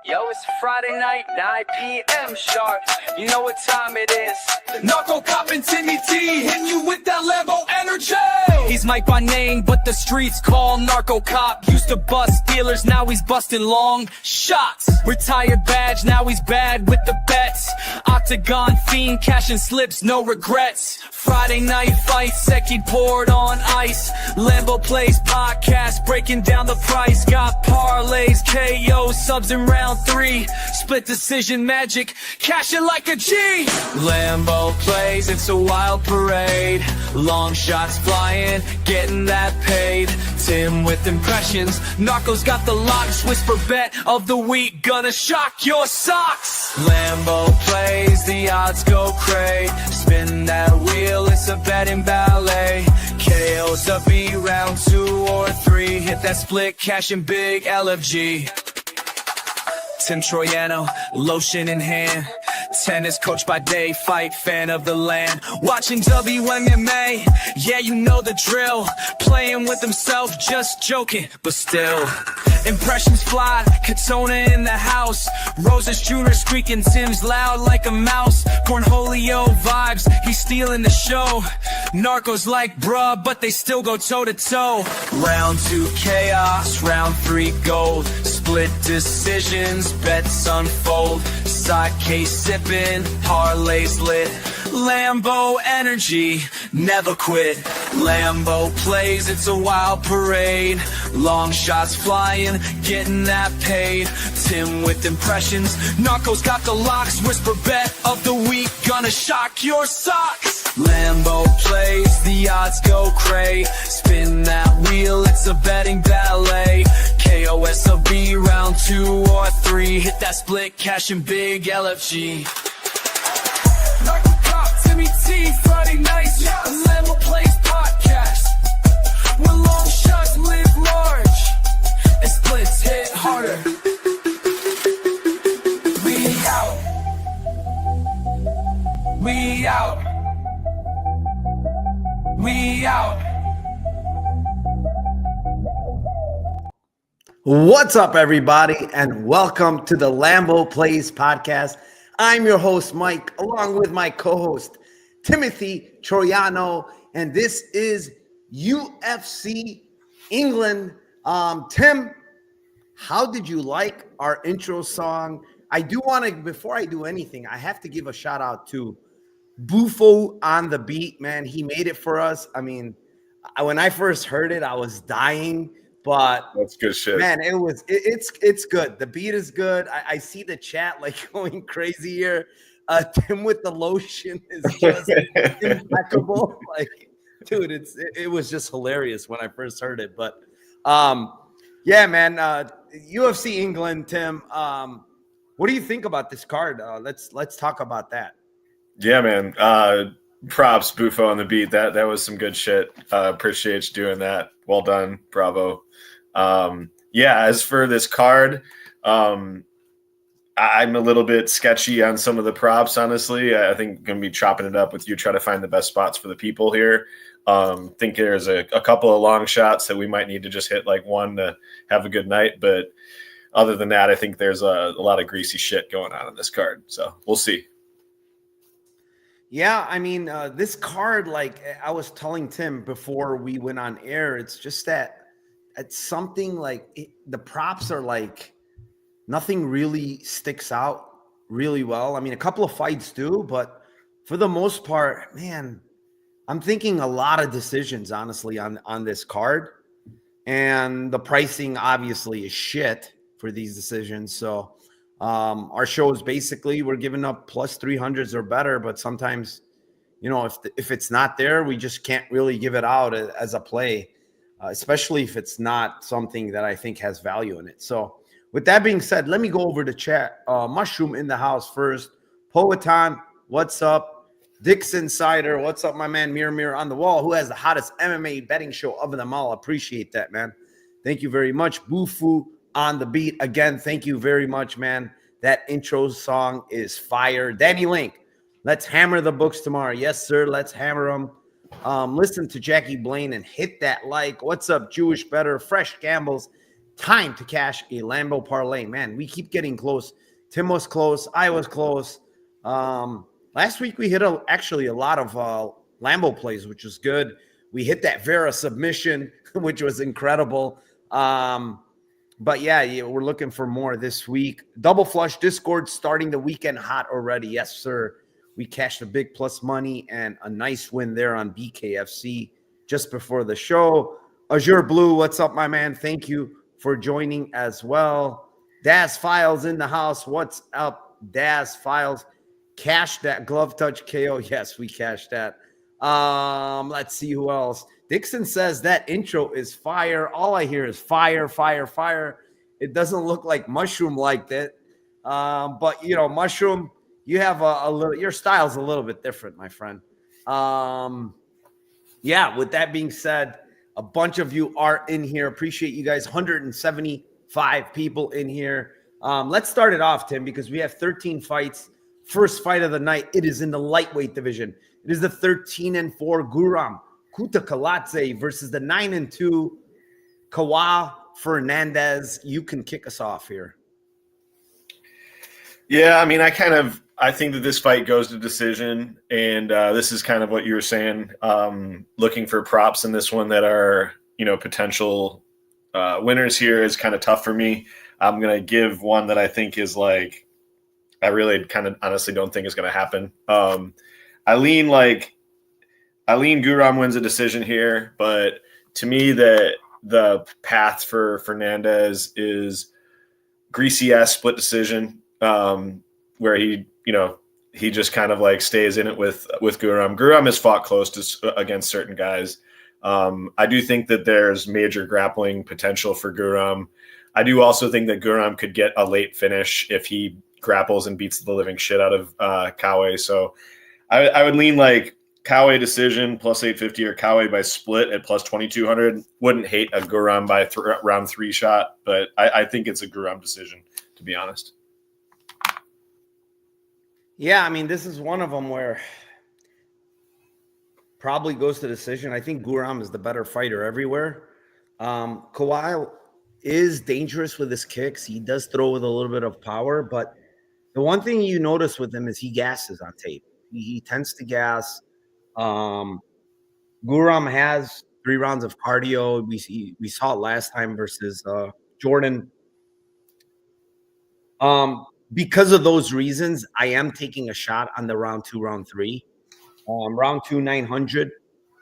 Yo, it's Friday night, 9 p.m. sharp. You know what time it is. Narcocop and Timothy hitting you with that Lambo energy. He's Mike by name, but the streets call Narcocop. Used to bust dealers, now he's busting long shots. Retired badge, now he's bad with the bets. Octagon fiend, cashing slips, no regrets. Friday night fights, Seki poured on ice. Lambo plays podcast, breaking down the price. Got parlays, KO, subs in round 3. Split decision magic, cash it like a G. Lambo plays, it's a wild parade. Long shots flying, getting that paid. Tim with impressions, Narco's got the locks. Whisper bet of the week, gonna shock your socks. Lambo plays, the odds go cray. Spin that wheel, it's a betting ballet. KO's a B, round 2 or 3. Hit that split, cashing big LFG. Tim Troiano, lotion in hand. Tennis coach by day, fight fan of the land. Watching WMMA, yeah, you know the drill. Playing with himself, just joking, but still. Impressions fly, Katona in the house. Roses Jr. squeaking, Tim's loud like a mouse. Cornholio vibes, he's stealing the show. Narcos like bruh, but they still go toe to toe. Round 2 chaos, round 3 gold. Split decisions, bets unfold. Side case sipping, parlays lit. Lambo energy, never quit. Lambo plays, it's a wild parade. Long shots flying, getting that paid. Tim with impressions, Narco's got the locks. Whisper bet of the week, gonna shock your socks. Lambo plays, the odds go cray. Spin that wheel, it's a betting ballet. KOSOB round 2 or 3. Hit that split, cashing big LFG. Narcocop, Timmy T, Friday nights, yes. Lambo plays podcast. Where long shots live large and splits hit harder. We out. We out. We out. What's up, everybody, and welcome to the Lambo Plays podcast. I'm your host, Mike, along with my co-host, Timothy Troiano, and this is UFC England. Tim, how did you like our intro song? I do want to, before I do anything, I have to give a shout out to Bufo on the beat, man. He made it for us. I mean, when I first heard it, I was dying. But that's good shit, man. It's good. The beat is good. I see the chat like going crazy here. Tim with the lotion is just impeccable. Like, dude, it was just hilarious when I first heard it. But yeah, man. UFC England, Tim. What do you think about this card? Let's talk about that. Yeah, man. Props, Bufo on the beat. That was some good shit. Appreciate you doing that. Well done. Bravo. Yeah, as for this card, I'm a little bit sketchy on some of the props, honestly. I think I'm going to be chopping it up with you, try to find the best spots for the people here. Think there's a couple of long shots that we might need to just hit like one to have a good night. But other than that, I think there's a lot of greasy shit going on in this card. So we'll see. Yeah, I mean, this card, like I was telling Tim before we went on air, it's just that it's something like the props are like nothing really sticks out really well. I mean, a couple of fights do, but for the most part, man, I'm thinking a lot of decisions, honestly, on this card. And the pricing obviously is shit for these decisions. So our show is basically we're giving up plus 300s or better, but sometimes, you know, if it's not there, we just can't really give it out as a play, especially if it's not something that I think has value in it. So with that being said, let me go over to chat. Mushroom in the house first. Poetan, what's up? Dixon Sider, what's up, my man? Mirror on the wall, who has the hottest MMA betting show of them all. Appreciate that, man. Thank you very much. Bufu on the beat. Again, thank you very much, man. That intro song is fire. Danny Link, let's hammer the books tomorrow. Yes, sir. Let's hammer them. Listen to Jackie Blaine and hit that like. What's up, Jewish Better? Fresh Gambles. Time to cash a Lambo parlay. Man, we keep getting close. Tim was close. I was close. Last week we hit actually a lot of Lambo plays, which was good. We hit that Vera submission, which was incredible. But yeah, we're looking for more this week. Double Flush Discord starting the weekend hot already. Yes, sir. We cashed a big plus money and a nice win there on BKFC just before the show. Azure Blue, what's up, my man? Thank you for joining as well. Daz Files in the house. What's up, Daz Files? Cash that glove touch KO. Yes, we cashed that. Let's see who else. Dixon says that intro is fire. All I hear is fire, fire, fire. It doesn't look like Mushroom liked it. But you know, Mushroom, you have a little, your style's a little bit different, my friend. Yeah, with that being said, a bunch of you are in here. Appreciate you guys. 175 people in here. Let's start it off, Tim, because we have 13 fights. First fight of the night. It is in the lightweight division. It is the 13-4 Guram Kutakaladze versus the 9-2 Fernandez. You can kick us off here. Yeah, I mean, I think that this fight goes to decision, and this is kind of what you were saying. Looking for props in this one that are, you know, potential winners here is kind of tough for me. I'm going to give one that I think is like, I really kind of honestly don't think is going to happen. I lean Guram wins a decision here, but to me the path for Fernandez is greasy-ass split decision, where he just kind of like stays in it with Guram. Guram has fought close against certain guys. I do think that there's major grappling potential for Guram. I do also think that Guram could get a late finish if he grapples and beats the living shit out of Kawe. So I would lean like Kawe decision plus 850 or Kawe by split at plus 2200. Wouldn't hate a Guram by round 3 shot, but I think it's a Guram decision, to be honest. Yeah, I mean, this is one of them where probably goes to decision. I think Guram is the better fighter everywhere. Kawhi is dangerous with his kicks. He does throw with a little bit of power, but the one thing you notice with him is he gasses on tape. He tends to gas. Guram has 3 rounds of cardio. We saw it last time versus Jordan. Because of those reasons, I am taking a shot on the round 2, round 3. Round 2, 900.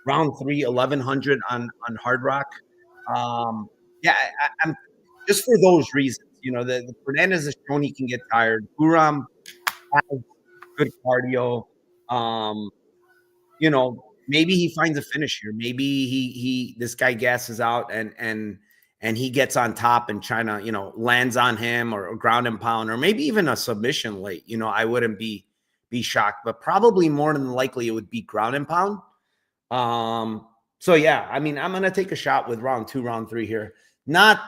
Round 3, 1100 on Hard Rock. Yeah, I'm just for those reasons. You know, the Fernandez has shown he can get tired. Guram has good cardio. You know, maybe he finds a finish here. Maybe this guy gasses out and he gets on top and China, you know, lands on him or ground and pound or maybe even a submission late. You know, I wouldn't be shocked, but probably more than likely it would be ground and pound. So yeah, I mean, I'm gonna take a shot with round 2, round 3 here. Not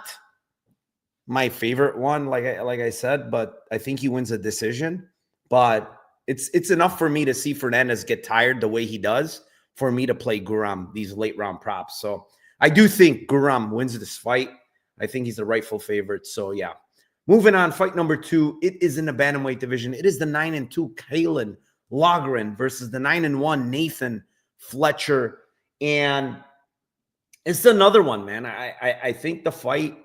my favorite one, like I said, but I think he wins a decision. But it's enough for me to see Fernandez get tired the way he does for me to play Guram these late round props. So I do think Guram wins this fight. I think he's the rightful favorite. So yeah. Moving on, fight number 2. It is in the bantamweight division. It is the 9-2 Kalen Logren versus the 9-1 Nathan Fletcher. And it's another one, man. I think the fight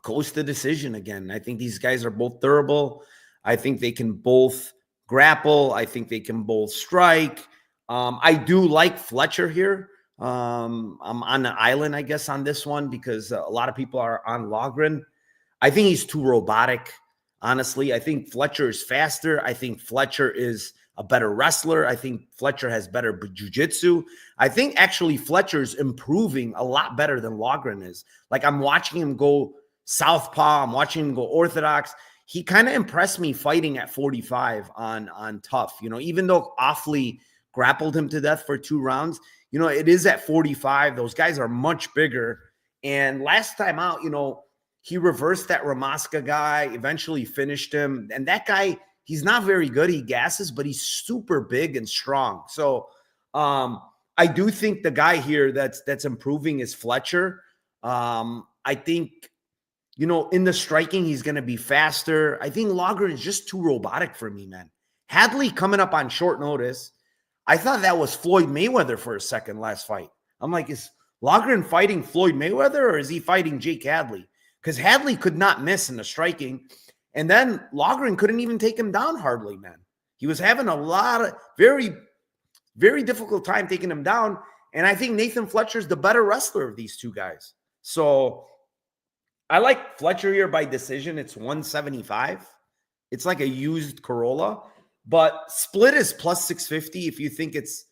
goes to decision again. I think these guys are both durable. I think they can both grapple. I think they can both strike. I do like Fletcher here. I'm on the island, I guess, on this one because a lot of people are on Logren. I think he's too robotic, honestly. I think Fletcher is faster. I think Fletcher is a better wrestler. I think Fletcher has better jiu-jitsu. I think actually Fletcher's improving a lot better than Logren is. Like I'm watching him go southpaw. I'm watching him go orthodox. He kind of impressed me fighting at 45 on Tough. You know, even though Offley grappled him to death for 2 rounds, you know, it is at 45. Those guys are much bigger. And last time out, you know, he reversed that Ramaska guy, eventually finished him. And that guy, he's not very good. He gasses, but he's super big and strong. So I do think the guy here that's improving is Fletcher. I think in the striking, he's going to be faster. I think Logren is just too robotic for me, man. Hadley coming up on short notice. I thought that was Floyd Mayweather for a second last fight. I'm like, is Logren fighting Floyd Mayweather or is he fighting Jake Hadley? Because Hadley could not miss in the striking. And then Logren couldn't even take him down hardly, man. He was having a lot of very, very difficult time taking him down. And I think Nathan Fletcher's the better wrestler of these two guys. So I like Fletcher here by decision. It's 175. It's like a used Corolla. But split is plus 650 if you think it's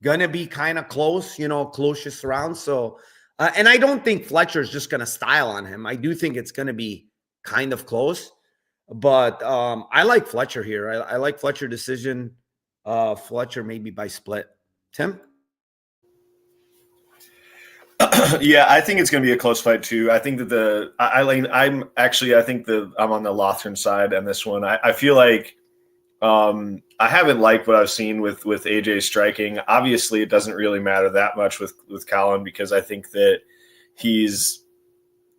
going to be kind of close, closest round. So, and I don't think Fletcher's just going to style on him. I do think it's going to be kind of close. But I like Fletcher here. I like Fletcher decision. Fletcher maybe by split. Tim? Yeah, I think it's going to be a close fight too. I think that I'm on the Lothran side on this one. I feel like I haven't liked what I've seen with AJ striking. Obviously, it doesn't really matter that much with Colin because I think that he's,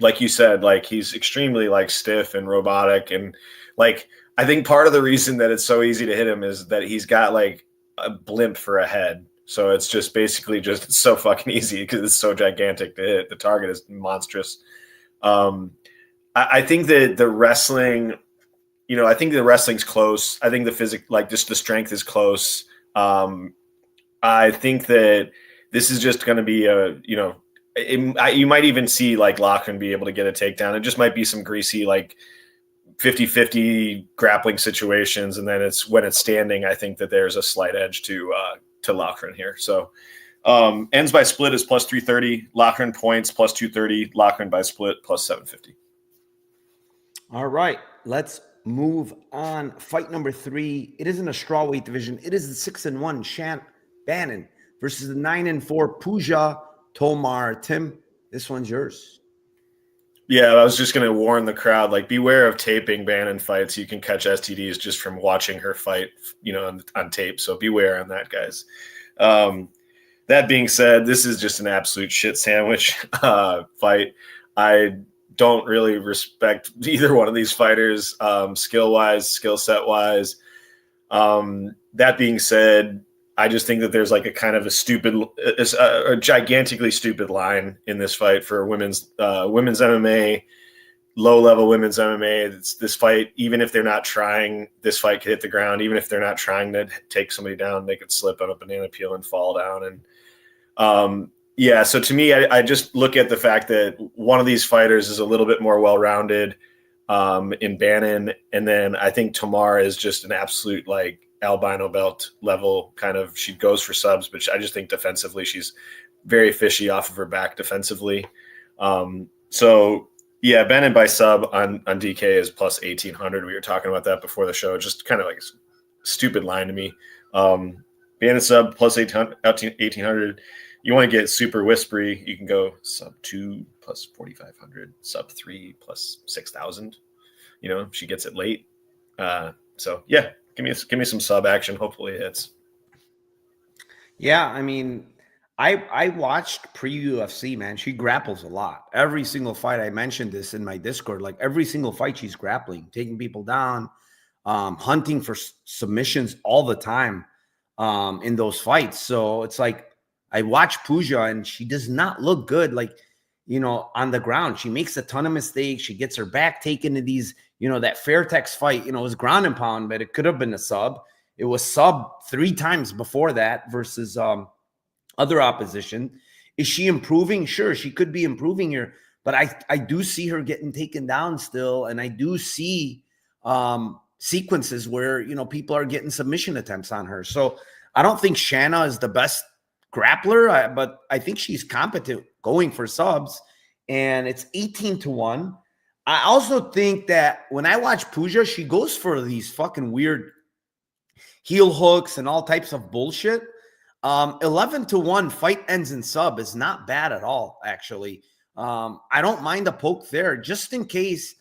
like you said, like he's extremely like stiff and robotic, and like I think part of the reason that it's so easy to hit him is that he's got like a blimp for a head. So it's just basically just so fucking easy because it's so gigantic to hit. The target is monstrous. I think that the wrestling, I think the wrestling's close. I think the like just the strength is close. I think that this is just going to be you might even see like Logren be able to get a takedown. It just might be some greasy like 50-50 grappling situations. And then when it's standing, I think that there's a slight edge to Logren here. So ends by split is plus 330. Logren points plus 230. Logren by split plus 750. All right, let's move on. Fight number 3. It is in a strawweight division. It is the 6-1 Bannon versus the 9-4 Puja Tomar. Tim, this one's yours. Yeah, I was just going to warn the crowd, like, beware of taping Bannon fights. You can catch STDs just from watching her fight, on tape. So beware on that, guys. That being said, this is just an absolute shit sandwich fight. I don't really respect either one of these fighters, skill-wise, skill set-wise. That being said, I just think that there's like a kind of a gigantically stupid line in this fight for women's MMA, low-level women's MMA. This fight, even if they're not trying, this fight could hit the ground. Even if they're not trying to take somebody down, they could slip on a banana peel and fall down. And so to me, I just look at the fact that one of these fighters is a little bit more well-rounded in Bannon, and then I think Tomar is just an absolute like albino belt level kind of. She goes for subs, but I just think defensively she's very fishy off of her back defensively. So yeah, Bannon by sub on DK is plus 1800. We were talking about that before the show. Just kind of like a stupid line to me. Bannon sub plus 1800. You want to get super whispery, you can go sub 2 plus 4,500, sub 3 plus 6,000. She gets it late. So yeah, give me some sub action. Hopefully it hits. Yeah, I mean, I watched pre-UFC, man. She grapples a lot. Every single fight, I mentioned this in my Discord, like every single fight she's grappling, taking people down, hunting for submissions all the time in those fights. So it's like, I watch Puja and she does not look good, like, on the ground. She makes a ton of mistakes. She gets her back taken to these, that Fairtex fight, it was ground and pound, but it could have been a sub. It was sub 3 times before that versus other opposition. Is she improving? Sure, she could be improving here, but I do see her getting taken down still. And I do see sequences where, people are getting submission attempts on her. So I don't think Shanna is the best grappler, but I think she's competent going for subs, and it's 18-1. I also think that when I watch Puja, she goes for these fucking weird heel hooks and all types of bullshit. 11-1 fight ends in sub is not bad at all, actually. I don't mind a poke there just in case,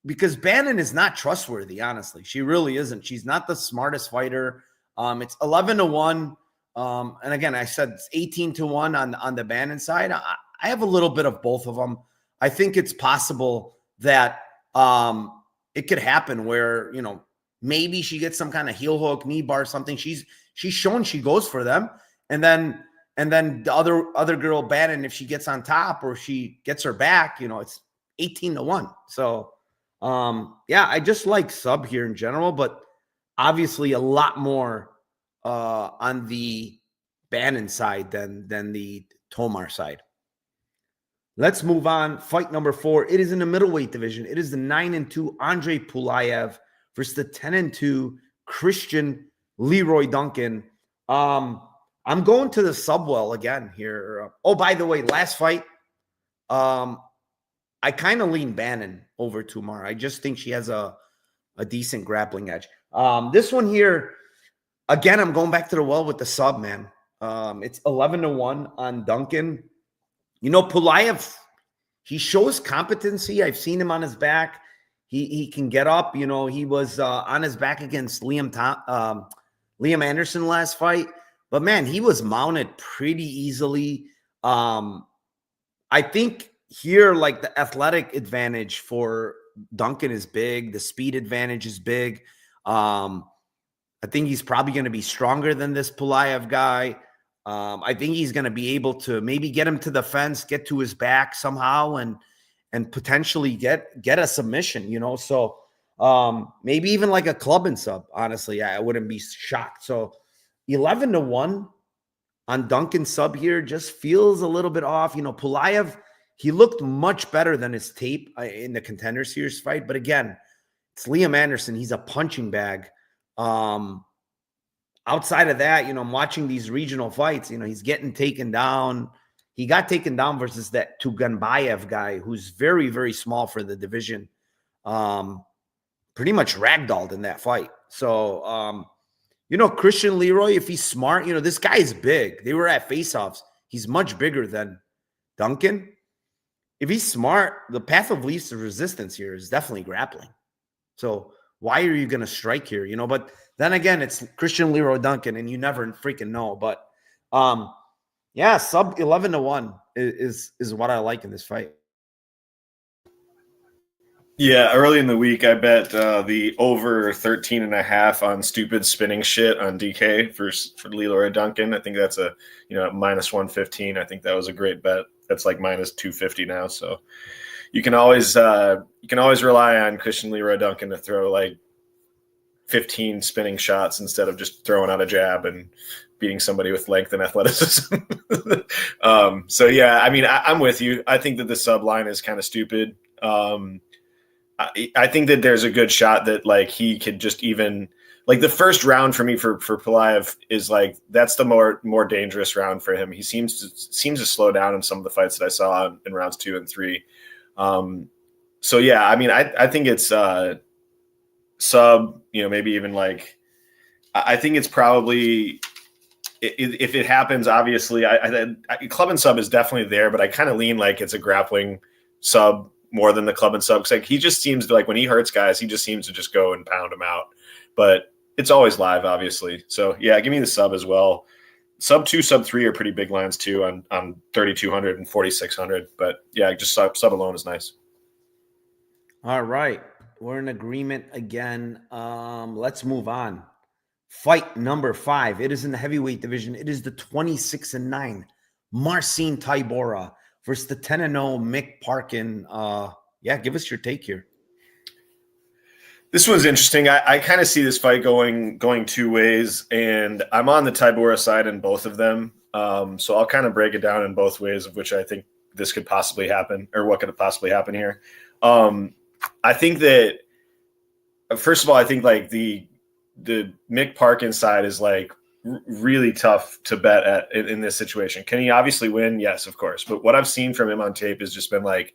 because Bannon is not trustworthy, honestly. She really isn't. She's not the smartest fighter. It's 11-1. And again, I said it's 18-1 on the Bannon side. I have a little bit of both of them. I think it's possible that it could happen where, maybe she gets some kind of heel hook, knee bar, something. She's shown she goes for them. And then the other girl, Bannon, if she gets on top or she gets her back, it's 18-1. So I just like sub here in general, but obviously a lot more on the Bannon side than the Tomar side. Let's move on. Fight number 4. It is in the middleweight division. It is the 9-2 Andre Pulaev versus the 10-2 Christian Leroy Duncan. I'm going to the subwell again here. Oh, by the way, last fight, I kind of lean Bannon over Tomar. I just think she has a decent grappling edge. This one here, again, I'm going back to the well with the sub, man. It's 11-1 on Duncan. Pulaev, he shows competency. I've seen him on his back. He can get up. He was on his back against Liam Anderson last fight. But, man, he was mounted pretty easily. I think here, like, the athletic advantage for Duncan is big. The speed advantage is big. I think he's probably going to be stronger than this Pulaev guy. I think he's going to be able to maybe get him to the fence, get to his back somehow, and potentially get a submission, So maybe even like a club and sub, honestly. I wouldn't be shocked. So 11-1 on Duncan sub here just feels a little bit off. Pulaev, he looked much better than his tape in the Contender Series fight. But again, it's Liam Anderson. He's a punching bag. Outside of that, I'm watching these regional fights. He's getting taken down. He got taken down versus that Tuganbayev guy who's very, very small for the division. Pretty much ragdolled in that fight. So, Christian Leroy, if he's smart, this guy is big. They were at face-offs. He's much bigger than Duncan. If he's smart, the path of least resistance here is definitely grappling. So why are you going to strike here? But then again, it's Christian Leroy Duncan, and you never freaking know. But sub 11-1 is what I like in this fight. Yeah, early in the week, I bet the over 13.5 on stupid spinning shit on DK for Leroy Duncan. I think that's a minus 115. I think that was a great bet. That's like minus 250 now. So you can always rely on Christian Leroy Duncan to throw like 15 spinning shots instead of just throwing out a jab and beating somebody with length and athleticism. So yeah, I'm with you. I think that the sub line is kind of stupid. I think that there's a good shot that like he could just even like the first round for me for Pulaev is like that's the more dangerous round for him. He seems to slow down in some of the fights that I saw in rounds 2 and 3. So yeah, I think it's sub, maybe even like I think it's probably if it happens, obviously I club and sub is definitely there, but I kind of lean like it's a grappling sub more than the club and sub. Cause like he just seems to like when he hurts guys, he just seems to just go and pound them out. But it's always live, obviously. So yeah, give me the sub as well. Sub 2, sub 3 are pretty big lines too on 3,200 and 4,600. But yeah, just sub alone is nice. All right, we're in agreement again. Let's move on. Fight number 5. It is in the heavyweight division. It is the 26-9 Marcin Tybura versus the 10-0 Mick Parkin. Give us your take here. This one's interesting. I kind of see this fight going 2 ways, and I'm on the Tybura side in both of them. So I'll kind of break it down in both ways of which I think this could possibly happen or what could possibly happen here. I think that, first of all, I think like the Mick Parkin side is like really tough to bet at in this situation. Can he obviously win? Yes, of course. But what I've seen from him on tape has just been like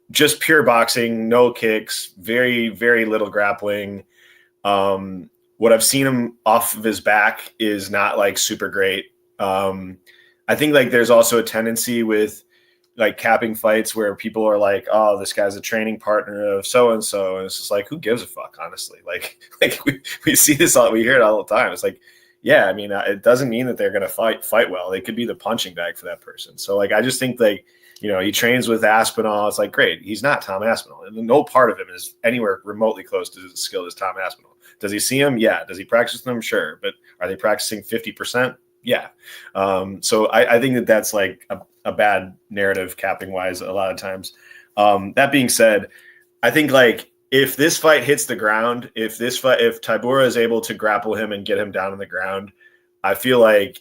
just pure boxing, no kicks, very, very little grappling. What I've seen him off of his back is not like super great. I think like there's also a tendency with like capping fights where people are like, oh, this guy's a training partner of so-and-so. And it's just like, who gives a fuck, honestly? Like we see this all, we hear it all the time. It's like, yeah, it doesn't mean that they're going to fight well. They could be the punching bag for that person. So like, I just think like You know, he trains with Aspinall. It's like, great. He's not Tom Aspinall. And no part of him is anywhere remotely close to as skilled as Tom Aspinall. Does he see him? Yeah. Does he practice with them? Sure. But are they practicing 50%? Yeah. So I think that's like a bad narrative capping wise a lot of times. That being said, I think like if this fight hits the ground, if Tybura is able to grapple him and get him down on the ground, I feel like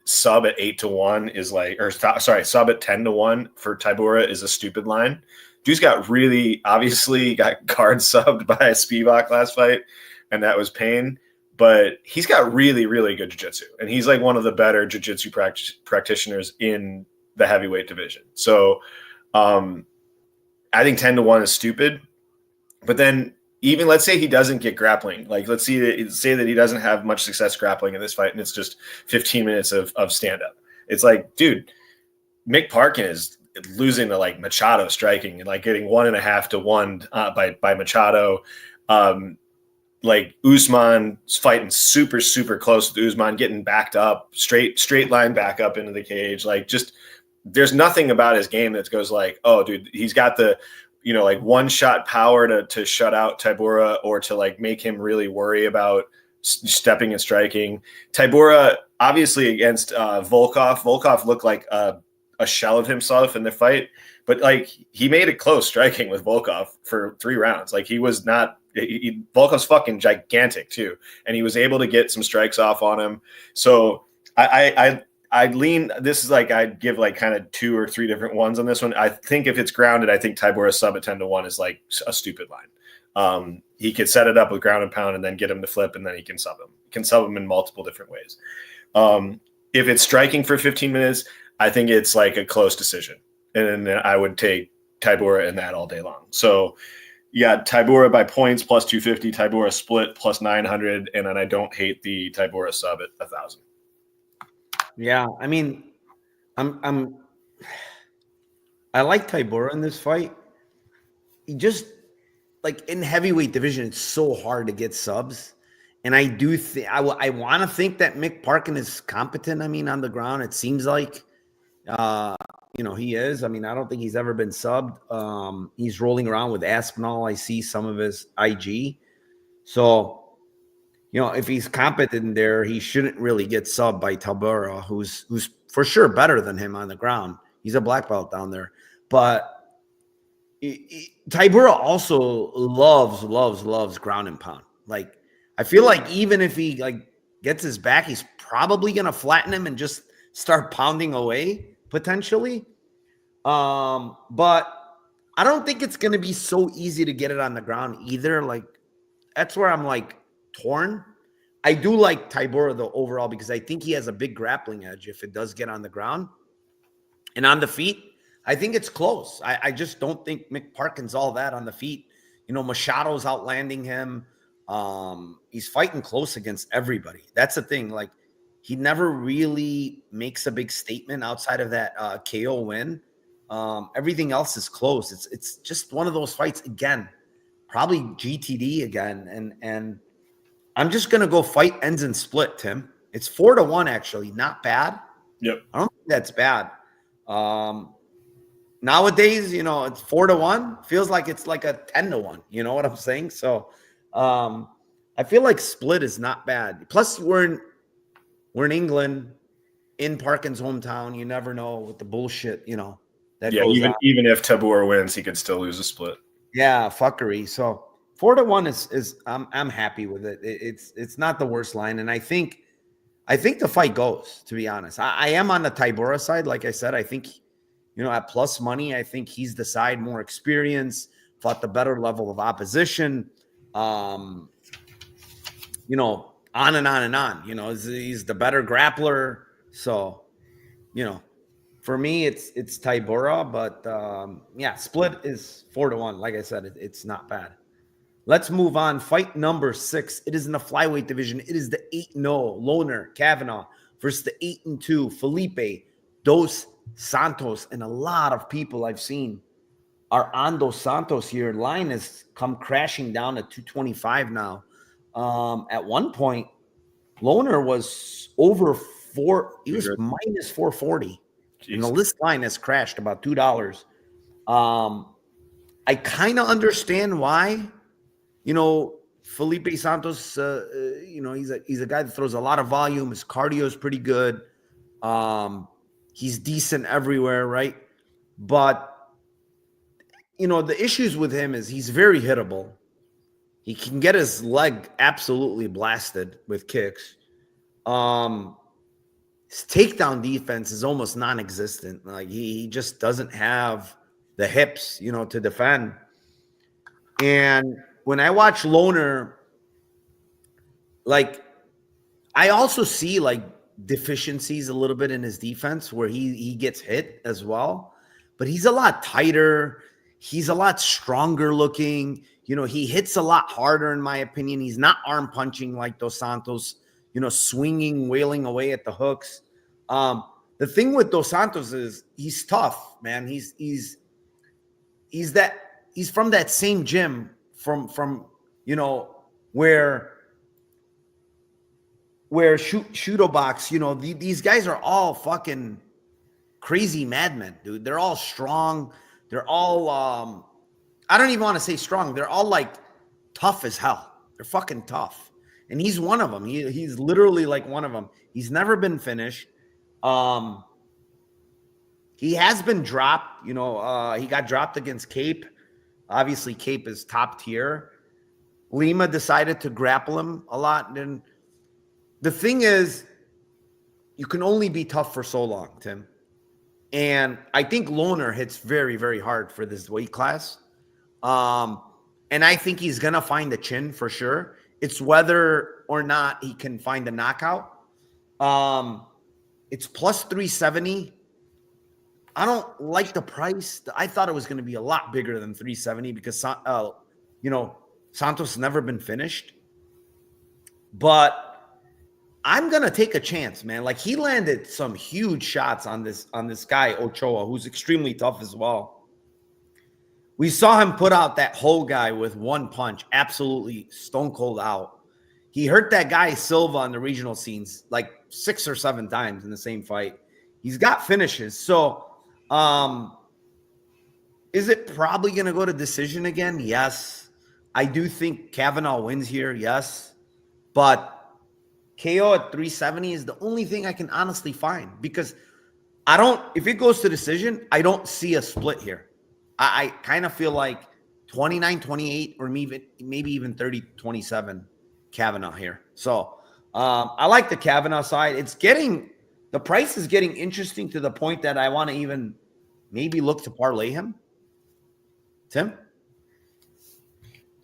sub at 8-1 is like, or sorry, sub at 10-1 for Tybura is a stupid line. Dude's obviously got guard subbed by a Spivak last fight, and that was pain. But he's got really, really good jiu-jitsu, and he's like one of the better jiu-jitsu practitioners in the heavyweight division. So I think 10-1 is stupid. But then even let's say he doesn't get grappling. Like let's say that he doesn't have much success grappling in this fight, and it's just 15 minutes of stand-up. It's like, dude, Mick Parkin is losing to like Machado striking and like getting 1.5-1 by Machado. Like Usman's fighting super, super close with Usman, getting backed up, straight line back up into the cage. Like just there's nothing about his game that goes like, oh, dude, he's got the, you know, like one shot power to shut out Tybura or to like make him really worry about stepping and striking. Tybura, obviously against Volkov looked like a shell of himself in the fight, but like he made it close striking with Volkov for 3 rounds. Like he was not, Volkov's fucking gigantic too. And he was able to get some strikes off on him. So I lean, this is like, I'd give like kind of 2 or 3 different ones on this one. I think if it's grounded, I think Tybura sub at 10-1 is like a stupid line. He could set it up with ground and pound and then get him to flip, and then he can sub him. He can sub him in multiple different ways. If it's striking for 15 minutes, I think it's like a close decision. And then I would take Tybura in that all day long. So yeah, Tybura by points plus 250, Tybura split plus 900, and then I don't hate the Tybura sub at 1,000. Yeah, I mean, I like Tybura in this fight. He just like in heavyweight division, it's so hard to get subs, and I do think I want to think that Mick Parkin is competent. I mean, on the ground, it seems like you know he is. I mean, I don't think he's ever been subbed. He's rolling around with Aspinall. I see some of his IG, so. You know, if he's competent there, he shouldn't really get subbed by Tybura, who's for sure better than him on the ground. He's a black belt down there. But Tybura also loves ground and pound. Like, I feel like even if he like gets his back, he's probably gonna flatten him and just start pounding away potentially. But I don't think it's gonna be so easy to get it on the ground either. Like, that's where I'm like torn. I do like Tybura though overall because I think he has a big grappling edge if it does get on the ground. And on the feet, I think it's close. I just don't think Mick Parkin's all that on the feet. You know, Machado's outlanding him. He's fighting close against everybody. That's the thing. Like, he never really makes a big statement outside of that KO win. Everything else is close. It's just one of those fights again. Probably GTD again, and I'm just gonna go fight ends and split, Tim. It's 4-1 actually, not bad. Yep, I don't think that's bad. Nowadays, you know, it's 4-1 feels like it's like a 10-1. You know what I'm saying? So, I feel like split is not bad. Plus, we're in England, in Parkin's hometown. You never know with the bullshit, you know. That goes on. Even if Tybura wins, he could still lose a split. Yeah, fuckery. So 4-1 is I'm happy with it. It's not the worst line, and I think the fight goes. To be honest, I am on the Tybura side. Like I said, I think you know at plus money, I think he's the side more experience, fought the better level of opposition. You know, on and on and on. You know, he's the better grappler. So, you know. For me, it's Tybura, but yeah, split is 4-1. Like I said, it's not bad. Let's move on. Fight number 6. It is in the flyweight division. It is the 8-0 Loner Kavanaugh versus the 8-2 Felipe dos Santos. And a lot of people I've seen are on dos Santos here. Line has come crashing down to 225 now. At one point, Loner was over 4. He was minus 440. And the list line has crashed about $2. I kind of understand why. Felipe Santos, he's a guy that throws a lot of volume. His cardio is pretty good. He's decent everywhere, right? But the issues with him is he's very hittable. He can get his leg absolutely blasted with kicks. His takedown defense is almost non-existent. Like he just doesn't have the hips, to defend. And when I watch Loner, like I also see like deficiencies a little bit in his defense where he gets hit as well. But he's a lot tighter. He's a lot stronger looking. He hits a lot harder, in my opinion. He's not arm punching like Dos Santos, swinging, wailing away at the hooks. The thing with Dos Santos is he's tough, man. He's from that same gym from where Shudo Box, these guys are all fucking crazy madmen, dude. They're all strong. They're all I don't even want to say strong. They're all like tough as hell. They're fucking tough. And he's one of them. He's literally like one of them. He's never been finished. He has been dropped. He got dropped against Cape. Obviously, Cape is top tier. Lima decided to grapple him a lot. And the thing is, you can only be tough for so long, Tim. And I think Loner hits very, very hard for this weight class. And I think he's going to find the chin for sure. It's whether or not he can find a knockout. It's plus 370. I don't like the price. I thought it was going to be a lot bigger than 370 because, Santos has never been finished. But I'm going to take a chance, man. Like he landed some huge shots on this guy, Ochoa, who's extremely tough as well. We saw him put out that whole guy with one punch, absolutely stone cold out. He hurt that guy Silva on the regional scenes like 6 or 7 times in the same fight. He's got finishes. So, is it probably going to go to decision again? Yes. I do think Kavanaugh wins here. Yes. But KO at 370 is the only thing I can honestly find because if it goes to decision, I don't see a split here. I kind of feel like 29-28 or maybe even 30-27 Kavanaugh here. So I like the Kavanaugh side. The price is getting interesting to the point that I want to even maybe look to parlay him. Tim?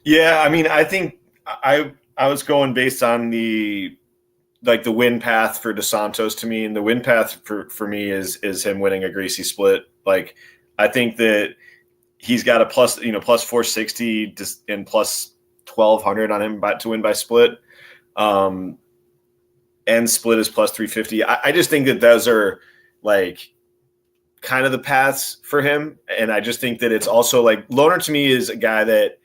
Yeah, I mean, I think I was going based on the win path for Dos Santos to me, and the win path for me is him winning a greasy split. Like I think that he's got a plus 460 and plus 1200 on him to win by split. And split is plus 350. I just think that those are like kind of the paths for him. And I just think that it's also like Loner to me is a guy that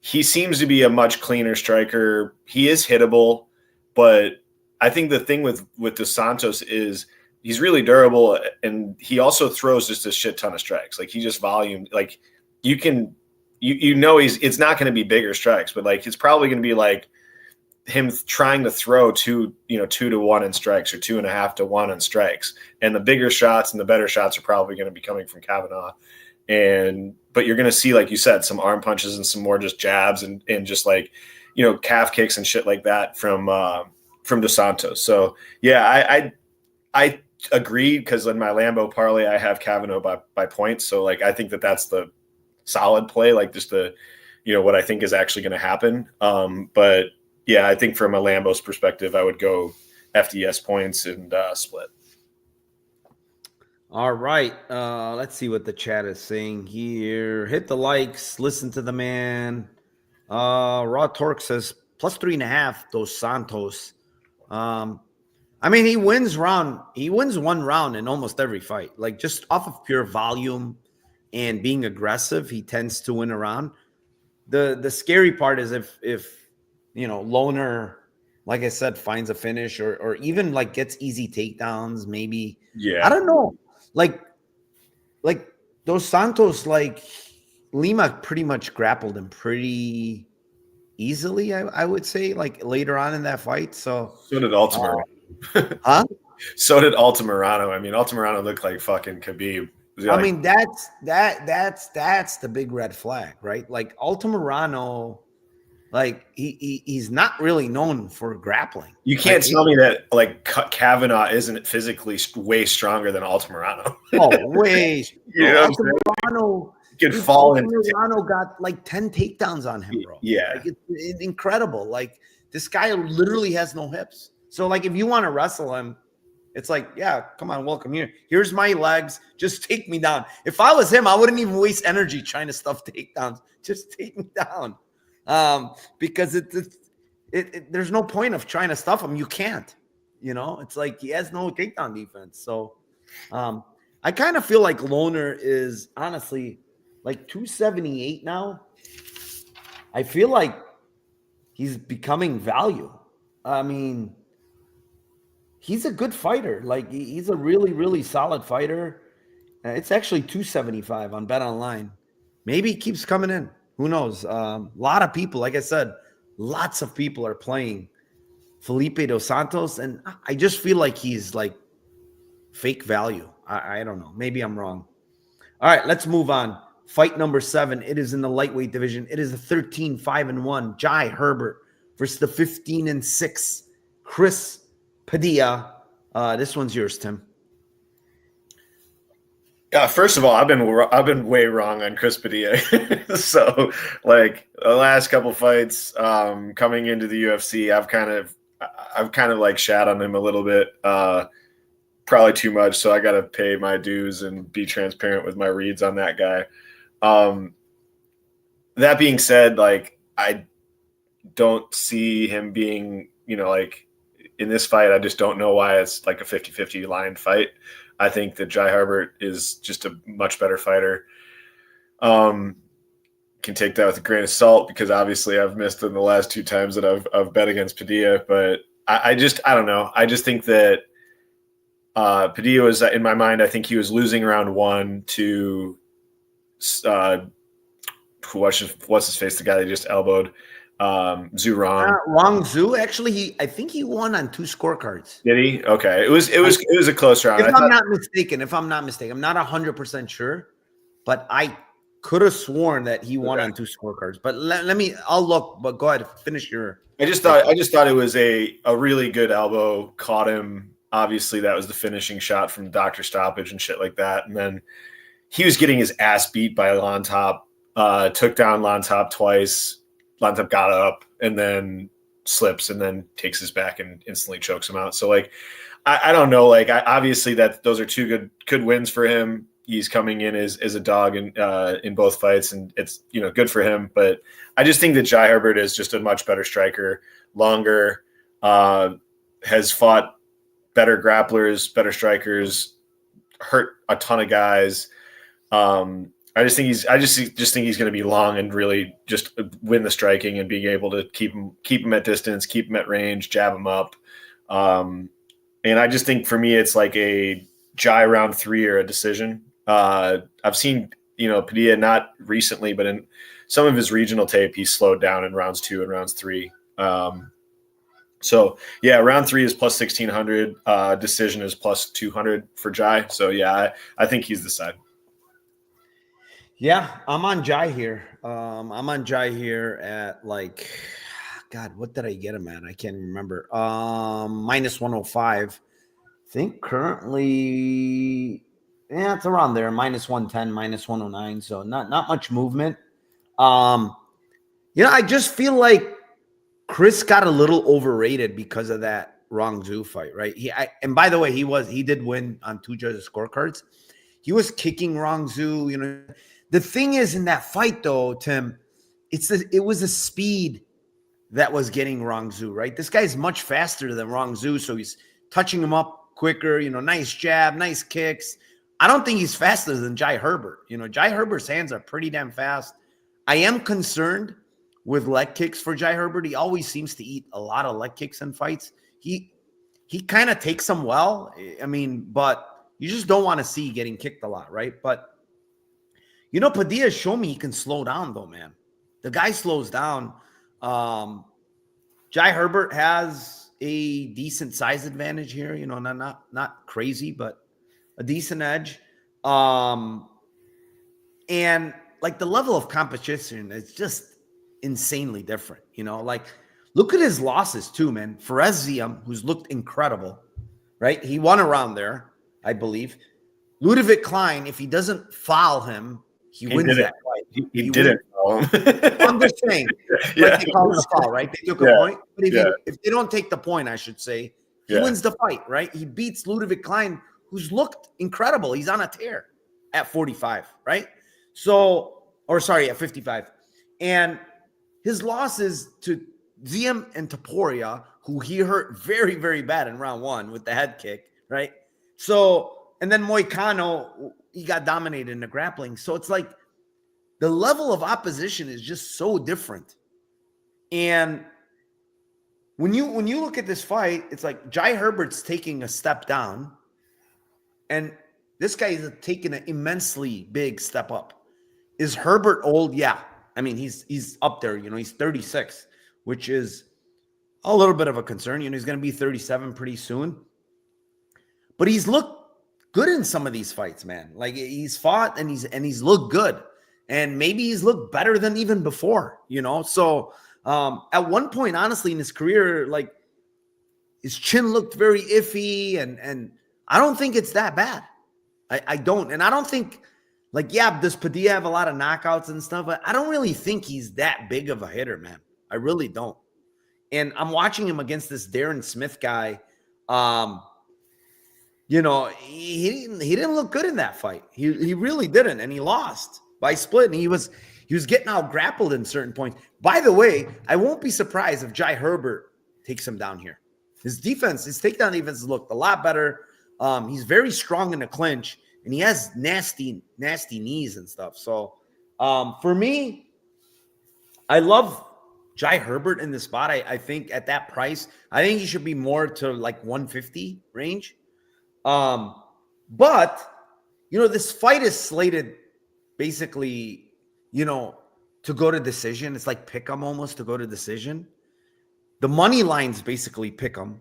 he seems to be a much cleaner striker. He is hittable, but I think the thing with Dos Santos is he's really durable and he also throws just a shit ton of strikes. Like he just volume, like it's not going to be bigger strikes, but like, it's probably going to be like him trying to throw 2 to 1 in strikes or 2.5 to 1 in strikes. And the bigger shots and the better shots are probably going to be coming from Kavanaugh. But you're going to see, like you said, some arm punches and some more just jabs and just like, calf kicks and shit like that from Dos Santos. So yeah, I agree because in my Lambo parlay, I have Kavanaugh by points. So like, I think that's the solid play, like just what I think is actually going to happen. But yeah, I think from a Lambo's perspective, I would go FDS points and split. All right. Let's see what the chat is saying here. Hit the likes. Listen to the man. Raw Torque says plus 3.5, Dos Santos. I mean, he wins one round in almost every fight. Like just off of pure volume and being aggressive, he tends to win a round. The scary part is if Loner, like I said, finds a finish or even like gets easy takedowns, maybe. Yeah. I don't know. like those Santos, like Lima pretty much grappled him pretty easily, I would say, like later on in that fight. So did Altamirano. Huh? So did Altamirano. I mean, Altamirano looked like fucking Khabib. I mean, that's the big red flag, right? Like Altamirano, like he's not really known for grappling. You can't tell me that like Kavanaugh isn't physically way stronger than Altamirano. Oh, way. You know Altamirano, Altamirano got like 10 takedowns on him, bro. Yeah. Like it's incredible. Like this guy literally has no hips. So like if you want to wrestle him, it's like, yeah, come on, welcome here. Here's my legs. Just take me down. If I was him, I wouldn't even waste energy trying to stuff takedowns. Just take me down. Because there's no point of trying to stuff him. You can't. You know, it's like he has no takedown defense. So I kind of feel like Loner is honestly like 278 now. I feel like he's becoming value. I mean, he's a good fighter. Like he's a really, really solid fighter. It's actually 275 on Bet Online. Maybe he keeps coming in. Who knows? A lot of people, like I said, lots of people are playing Felipe dos Santos, and I just feel like he's like fake value. I don't know. Maybe I'm wrong. All right, let's move on. Fight number 7. It is in the lightweight division. It is a 13-5-1 Jai Herbert versus the 15-6 Chris Padilla. This one's yours, Tim. First of all, I've been way wrong on Chris Padilla. So, like the last couple fights coming into the UFC, I've kind of like shat on him a little bit, probably too much. So I got to pay my dues and be transparent with my reads on that guy. That being said, like I don't see him being, like in this fight. I just don't know why it's like a 50-50 line fight. I think that Jai Herbert is just a much better fighter. Can take that with a grain of salt because obviously I've missed in the last 2 times that I've bet against Padilla, but I don't know. I just think that Padilla was, in my mind, I think he was losing round 1 to what's his face, the guy they just elbowed, Guram. Wrong Zhu. Actually, I think he won on 2 scorecards. Did he? Okay. It was a close round. If I'm not mistaken, I'm not 100% sure, but I could have sworn that he won on 2 scorecards. But I'll look. But go ahead, finish your. I just thought it was a really good elbow. Caught him. Obviously, that was the finishing shot from doctor stoppage and shit like that. And then he was getting his ass beat by Lon Top. Took down Lon Top twice. Lon Top got up and then slips and then takes his back and instantly chokes him out. So like, I don't know. Like obviously that those are 2 good wins for him. He's coming in as a dog in both fights, and it's good for him. But I just think that Jai Herbert is just a much better striker, longer, has fought better grapplers, better strikers, hurt a ton of guys. I just think he's going to be long and really just win the striking and being able to keep him at distance, keep him at range, jab him up. And I just think for me, it's like a Jai round 3 or a decision. I've seen, Padilla not recently, but in some of his regional tape, he's slowed down in rounds 2 and rounds 3. So yeah, round 3 is plus 1,600. Decision is plus 200 for Jai. So yeah, I think he's the side. Yeah, I'm on Jai here. I'm on Jai here at like, God, what did I get him at? I can't remember. Minus 105. I think currently, yeah, it's around there. Minus 110, minus 109. So not much movement. I just feel like Chris got a little overrated because of that Wrong Zhu fight, right? And by the way, he did win on 2 judges' scorecards. He was kicking Wrong Zhu, The thing is in that fight, though, Tim, it was the speed that was getting Wrong Zhu, right? This guy's much faster than Wrong Zhu, so he's touching him up quicker, nice jab, nice kicks. I don't think he's faster than Jai Herbert. Jai Herbert's hands are pretty damn fast. I am concerned with leg kicks for Jai Herbert. He always seems to eat a lot of leg kicks in fights. He kind of takes them well. I mean, but you just don't want to see getting kicked a lot, right? But, you know, Padilla showed me he can slow down, though, man. The guy slows down. Jai Herbert has a decent size advantage here, you know, not crazy, but a decent edge. And like the level of competition is just insanely different, you know, like look at his losses too, man. Ferezium, who's looked incredible, right? He won around there, I believe. Ludovic Klein, if he doesn't foul him, he wins that fight. He didn't foul him. I'm just saying, like they called it a foul, right? They took a point. But if they don't take the point, I should say, he wins the fight, right? He beats Ludovic Klein, who's looked incredible. He's on a tear at 45, right? So, or sorry, at 55. And his losses to Ziem and Topuria, who he hurt very, very bad in round 1 with the head kick, right? So, and then Moicano, he got dominated in the grappling. So it's like the level of opposition is just so different. And when you look at this fight, it's like Jai Herbert's taking a step down, and this guy is taking an immensely big step up. Is Herbert old? Yeah. I mean, he's up there, you know, he's 36, which is a little bit of a concern. You know, he's going to be 37 pretty soon. But he's looked good in some of these fights, man. Like he's fought and he's looked good. And maybe he's looked better than even before, you know? So at one point, honestly, in his career, like his chin looked very iffy, and I don't think it's that bad. I don't. And I don't think, like, yeah, does Padilla have a lot of knockouts and stuff? But I don't really think he's that big of a hitter, man. I really don't. And I'm watching him against this Darren Smith guy. You know, he didn't look good in that fight. He really didn't, and he lost by split. And he was getting out grappled in certain points. By the way, I won't be surprised if Jai Herbert takes him down here. His takedown defense looked a lot better. He's very strong in the clinch, and he has nasty knees and stuff. So for me, I love Jai Herbert in this spot. I think at that price, I think he should be more to like 150 range. But you know, this fight is slated basically, you know, to go to decision. It's like pick 'em almost to go to decision. The money line's basically pick 'em,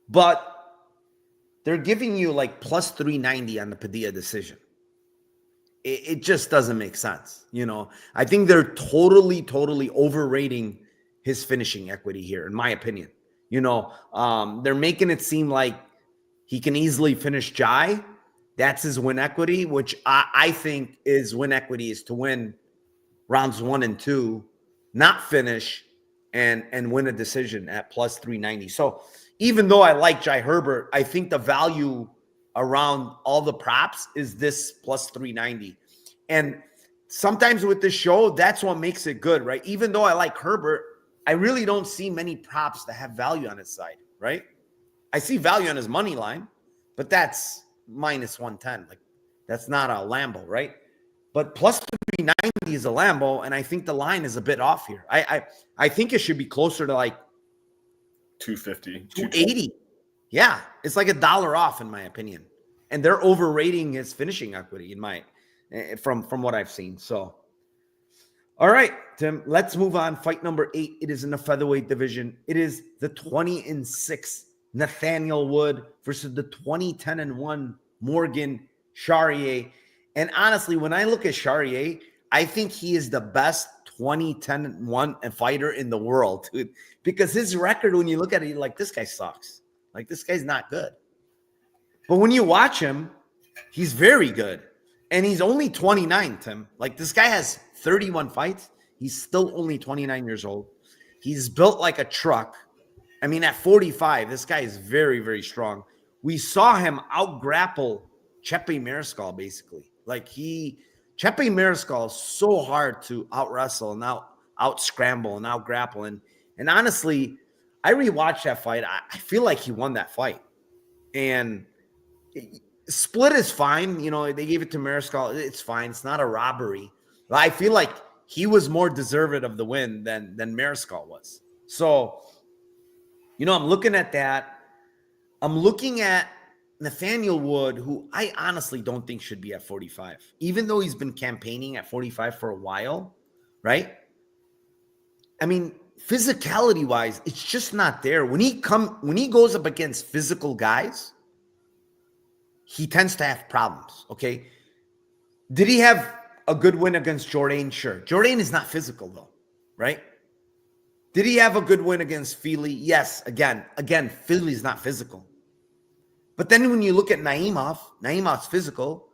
but they're giving you like plus 390 on the Padilla decision. It just doesn't make sense. You know, I think they're totally overrating his finishing equity here, in my opinion. You know, they're making it seem like he can easily finish Jai. That's his win equity, which I think is win equity is to win rounds 1 and 2, not finish and win a decision at plus 390. So even though I like Jai Herbert, I think the value around all the props is this plus 390. And sometimes with this show, that's what makes it good, right? Even though I like Herbert, I really don't see many props that have value on his side, right? I see value on his money line, but that's minus 110. Like that's not a Lambo, right? But plus 390 is a Lambo, and I think the line is a bit off here. I think it should be closer to like 250, 280. Yeah, it's like $1 off in my opinion, and they're overrating his finishing equity from what I've seen. So, all right, Tim, let's move on. Fight number 8. It is in the featherweight division. It is the 20-6 Nathaniel Wood versus the 20-10-1 Morgan Charrier. And honestly, when I look at Charrier, I think he is the best 20-10-1 fighter in the world, dude. Because his record, when you look at it, you're like, this guy sucks. Like, this guy's not good. But when you watch him, he's very good. And he's only 29, Tim. Like, this guy has 31 fights. He's still only 29 years old. He's built like a truck. I mean, at 45, this guy is very, very strong. We saw him out-grapple Chepe Mariscal, basically. Like, Chepe Mariscal is so hard to out-wrestle and out-scramble and out-grapple. And honestly, I rewatched that fight. I feel like he won that fight. And split is fine. You know, they gave it to Mariscal. It's fine. It's not a robbery. But I feel like he was more deserving of the win than Mariscal was. So, you know, I'm looking at that. I'm looking at Nathaniel Wood, who I honestly don't think should be at 45, even though he's been campaigning at 45 for a while, right? I mean, physicality wise, it's just not there. When he goes up against physical guys, he tends to have problems. Okay. Did he have a good win against Jourdain? Sure. Jourdain is not physical though, right? Did he have a good win against Feely? Yes. Again, Feely's not physical. But then when you look at Naimov's physical.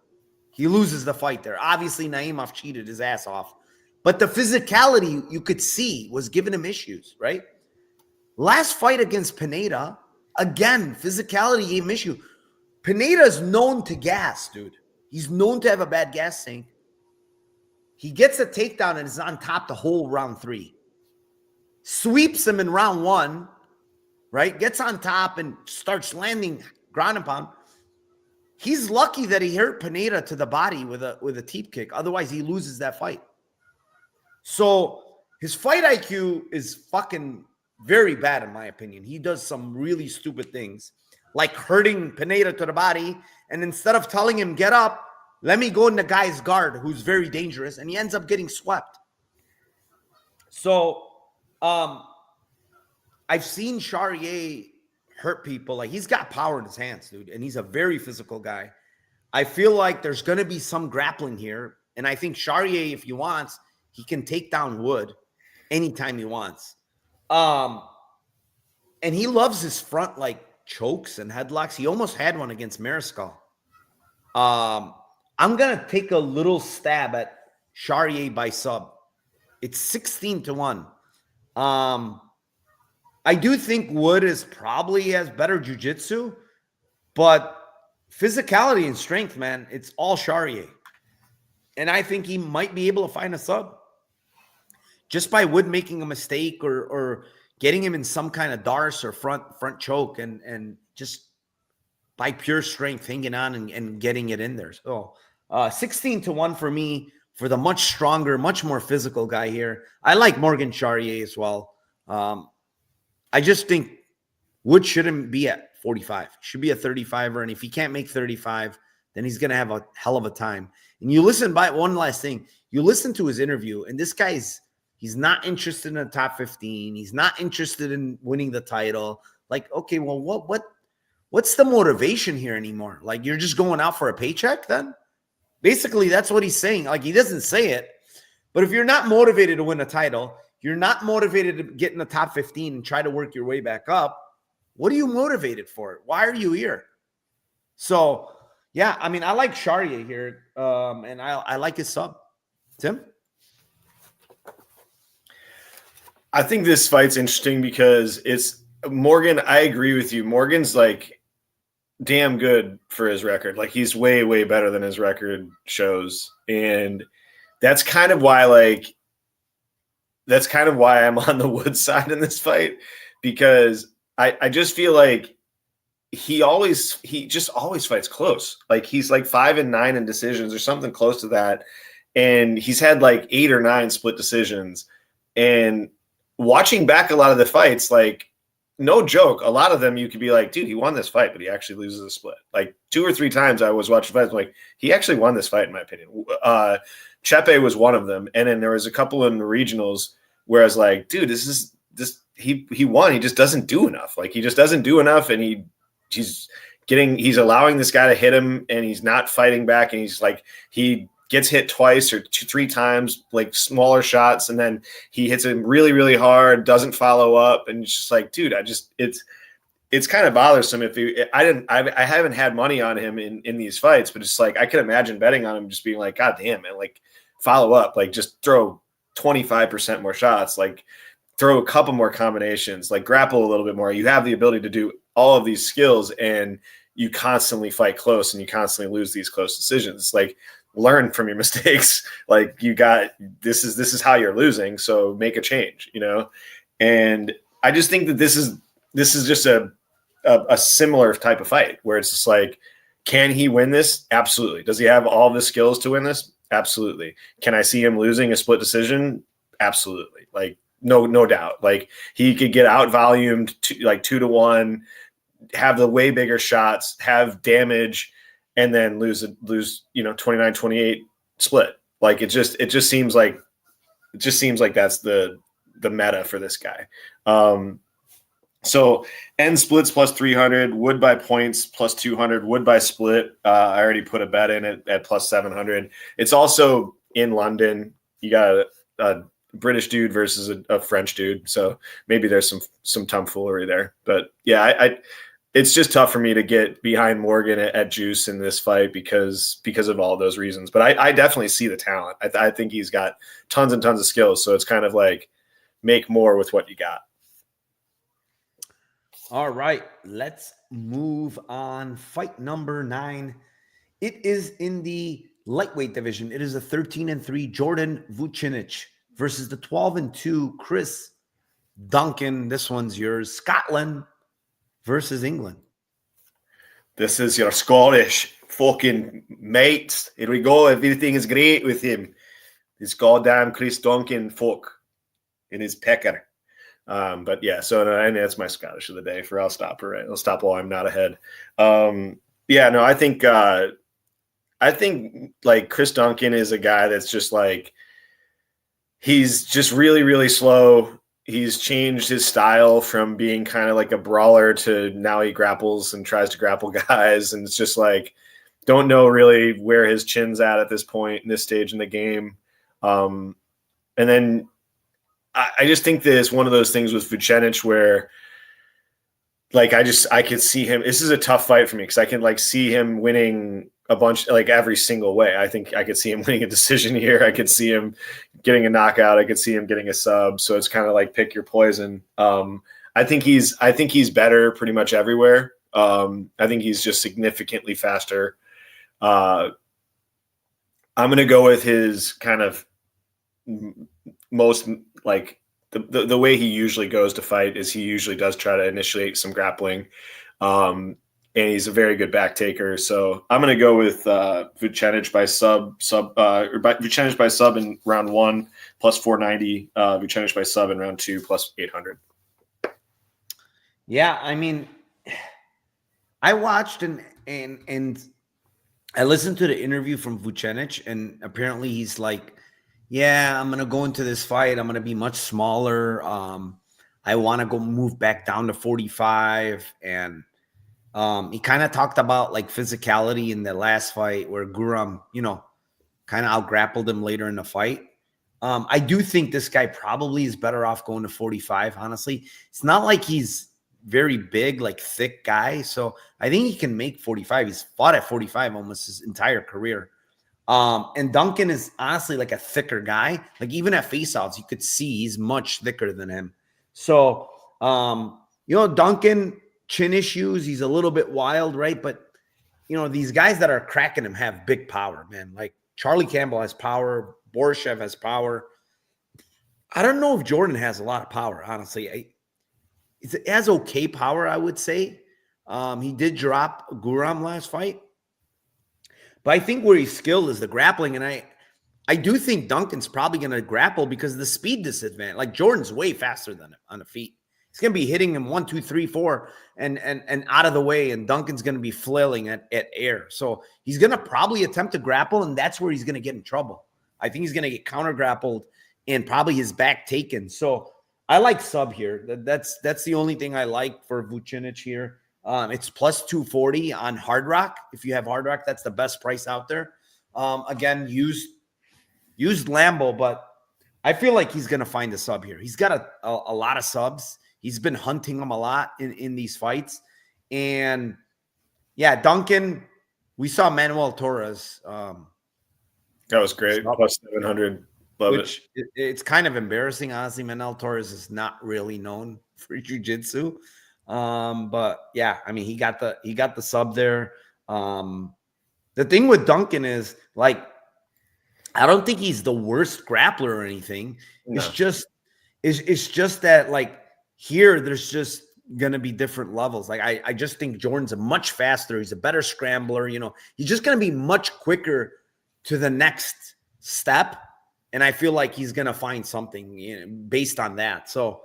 He loses the fight there. Obviously, Naimov cheated his ass off. But the physicality you could see was giving him issues, right? Last fight against Pineda, again, physicality gave him issue. Pineda is known to gas, dude. He's known to have a bad gas tank. He gets a takedown and is on top the whole round 3. Sweeps him in round 1, right? Gets on top and starts landing ground and pound. He's lucky that he hurt Pineda to the body with a teep kick. Otherwise, he loses that fight. So his fight IQ is fucking very bad, in my opinion. He does some really stupid things, like hurting Pineda to the body. And instead of telling him, get up, let me go in the guy's guard, who's very dangerous. And he ends up getting swept. So I've seen Shier hurt people. Like, he's got power in his hands, dude. And he's a very physical guy. I feel like there's going to be some grappling here. And I think Shier, if he wants, he can take down Wood anytime he wants. And he loves his front, like, chokes and headlocks. He almost had one against Mariscal. I'm going to take a little stab at Shier by sub. It's 16-1. I do think Wood probably has better jiu-jitsu, but physicality and strength, man, it's all Shier. And I think he might be able to find a sub. Just by Wood making a mistake or getting him in some kind of darce or front choke and just by pure strength hanging on and getting it in there. So 16-1 for me for the much stronger, much more physical guy here. I like Morgan Shier as well. I just think Wood shouldn't be at 45. Should be a 35er. And if he can't make 35, then he's going to have a hell of a time. And you listen by one last thing. You listen to his interview, and this guy's he's not interested in the top 15. He's not interested in winning the title. Like, okay, well, what's the motivation here anymore? Like, you're just going out for a paycheck then? Basically, that's what he's saying. Like, he doesn't say it. But if you're not motivated to win a title, you're not motivated to get in the top 15 and try to work your way back up, what are you motivated for? Why are you here? So, yeah, I mean, I like Shier here, and I like his sub. Tim? I think this fight's interesting because it's Morgan. I agree with you. Morgan's like damn good for his record. Like, he's way, way better than his record shows. And that's kind of why, I'm on the Wood side in this fight, because I just feel like he just always fights close. Like, he's like 5-9 in decisions or something close to that. And he's had like 8 or 9 split decisions. And watching back a lot of the fights, like, no joke, a lot of them you could be like, dude, he won this fight, but he actually loses a split. Like 2 or 3 times I was watching fights, I'm like, he actually won this fight in my opinion. Chepe was one of them, and then there was a couple in the regionals where I was like, dude, he won. He just doesn't do enough. Like, he just doesn't do enough, and he's allowing this guy to hit him, and he's not fighting back, and he's like, he gets hit twice or 3 times, like smaller shots, and then he hits him really, really hard, doesn't follow up, and it's just like, dude, it's kind of bothersome. I haven't had money on him in these fights, but it's like I could imagine betting on him just being like, God damn, man, like, follow up, like, just throw 25% more shots, like throw a couple more combinations, like grapple a little bit more. You have the ability to do all of these skills, and you constantly fight close, and you constantly lose these close decisions. It's like, learn from your mistakes. Like, this is how you're losing. So make a change, And I just think that this is just a similar type of fight where it's just like, can he win this? Absolutely. Does he have all the skills to win this? Absolutely. Can I see him losing a split decision? Absolutely. Like, no doubt. Like, he could get out volumed to like 2-1, have the way bigger shots, have damage, and then lose 29-28 split. Like it just seems like that's the meta for this guy. So end splits plus 300, wood by points plus 200, wood by split. I already put a bet in it at plus 700. It's also in London. You got a British dude versus a French dude, so maybe there's some tomfoolery there. But yeah, it's just tough for me to get behind Morgan at juice in this fight because of all those reasons. But I definitely see the talent. I think he's got tons and tons of skills. So it's kind of like make more with what you got. All right, let's move on. Fight number 9. It is in the lightweight division. It is a 13-3 Jordan Vucinic versus the 12-2 Chris Duncan. This one's yours. Scotland versus England. This is your Scottish fucking mates. Here we go. Everything is great with him. This goddamn Chris Duncan fuck in his pecker. But yeah, so that's my Scottish of the day for I'll stop her. Right? I'll stop while I'm not ahead. Yeah, no, I think like Chris Duncan is a guy that's just like, he's just really, really slow. He's changed his style from being kind of like a brawler to now he grapples and tries to grapple guys. And it's just like, don't know really where his chin's at this point in this stage in the game. And then I just think that it's one of those things with Vucinic where like, I could see him. This is a tough fight for me because I can like see him winning a bunch, like every single way. I think I could see him winning a decision here. I could see him getting a knockout. I could see him getting a sub. So it's kind of like pick your poison. I think he's better pretty much everywhere. I think he's just significantly faster. I'm going to go with his kind of most like the way he usually goes to fight is he usually does try to initiate some grappling. And he's a very good back taker. So I'm going to go with Vucinic by Vucinic by sub in round 1 plus 490, Vucinic by sub in round 2 plus 800. Yeah, I mean, I watched and I listened to the interview from Vucinic, and apparently he's like, yeah, I'm going to go into this fight. I'm going to be much smaller. I want to go move back down to 45. And he kind of talked about like physicality in the last fight where Guram, kind of out-grappled him later in the fight. I do think this guy probably is better off going to 45, honestly. It's not like he's very big, like thick guy. So I think he can make 45. He's fought at 45 almost his entire career. And Duncan is honestly like a thicker guy. Like even at faceoffs, you could see he's much thicker than him. So, Duncan, chin issues, he's a little bit wild, right? But, these guys that are cracking him have big power, man. Like Charlie Campbell has power. Borishev has power. I don't know if Jordan has a lot of power, honestly. It has okay power, I would say. He did drop Guram last fight. But I think where he's skilled is the grappling. And I do think Duncan's probably going to grapple because of the speed disadvantage. Like Jordan's way faster than him on the feet. He's going to be hitting him 1, 2, 3, 4 and out of the way. And Duncan's going to be flailing at air. So he's going to probably attempt to grapple. And that's where he's going to get in trouble. I think he's going to get counter grappled and probably his back taken. So I like sub here. That's the only thing I like for Vucinic here. It's plus 240 on Hard Rock. If you have Hard Rock, that's the best price out there. Again, used Lambo, but I feel like he's going to find a sub here. He's got a lot of subs. He's been hunting them a lot in these fights. And yeah, Duncan, we saw Manuel Torres. That was great. Plus 700. Love which it. It's kind of embarrassing, honestly. Manuel Torres is not really known for jiu-jitsu. But yeah, I mean, he got the sub there. The thing with Duncan is like, I don't think he's the worst grappler or anything. No. It's just that like here, there's just going to be different levels. Like I just think Jordan's a much faster. He's a better scrambler. He's just going to be much quicker to the next step. And I feel like he's going to find something based on that. So,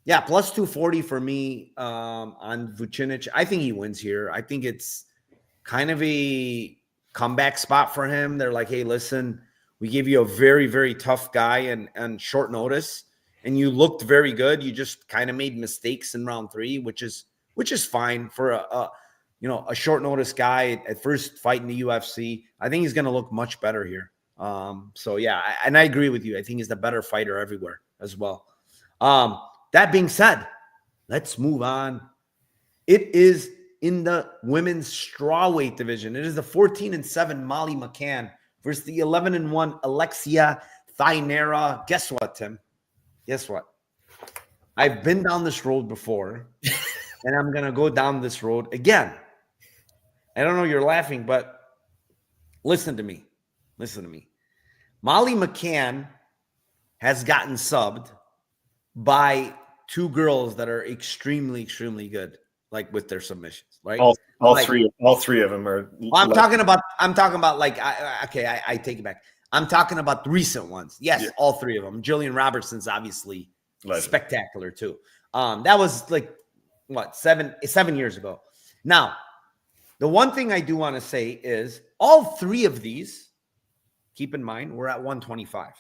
Yeah, plus 240 for me on Vucinic. I think he wins here. I think it's kind of a comeback spot for him. They're like, hey, listen, we gave you a very, very tough guy and short notice, and you looked very good. You just kind of made mistakes in round 3, which is fine for a short notice guy at first fight in the UFC. I think he's going to look much better here. So yeah, and I agree with you. I think he's the better fighter everywhere as well. That being said, let's move on. It is in the women's strawweight division. It is the 14-7 Molly McCann versus the 11-1 Alexia Thera. Guess what, Tim? Guess what? I've been down this road before, and I'm going to go down this road again. I don't know, you're laughing, but listen to me. Listen to me. Molly McCann has gotten subbed by 2 girls that are extremely, extremely good, like with their submissions, right? All three of them are. I'm talking about like, I take it back. I'm talking about the recent ones. Yes, yeah. All 3 of them. Jillian Robertson's obviously spectacular too. That was like what, 7 years ago. Now, the one thing I do want to say is all 3 of these, keep in mind, we're at 125.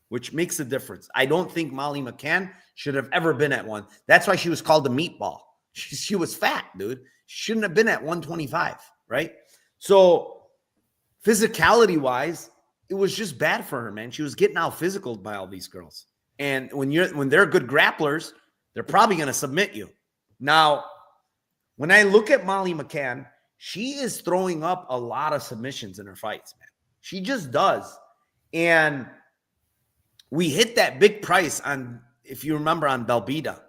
Which makes a difference. I don't think Molly McCann should have ever been at 1. That's why she was called a meatball. She was fat, dude. She shouldn't have been at 125, right? So physicality-wise, it was just bad for her, man. She was getting out physical by all these girls. And when they're good grapplers, they're probably going to submit you. Now, when I look at Molly McCann, she is throwing up a lot of submissions in her fights, man. She just does. And we hit that big price on, if you remember, on Belbita,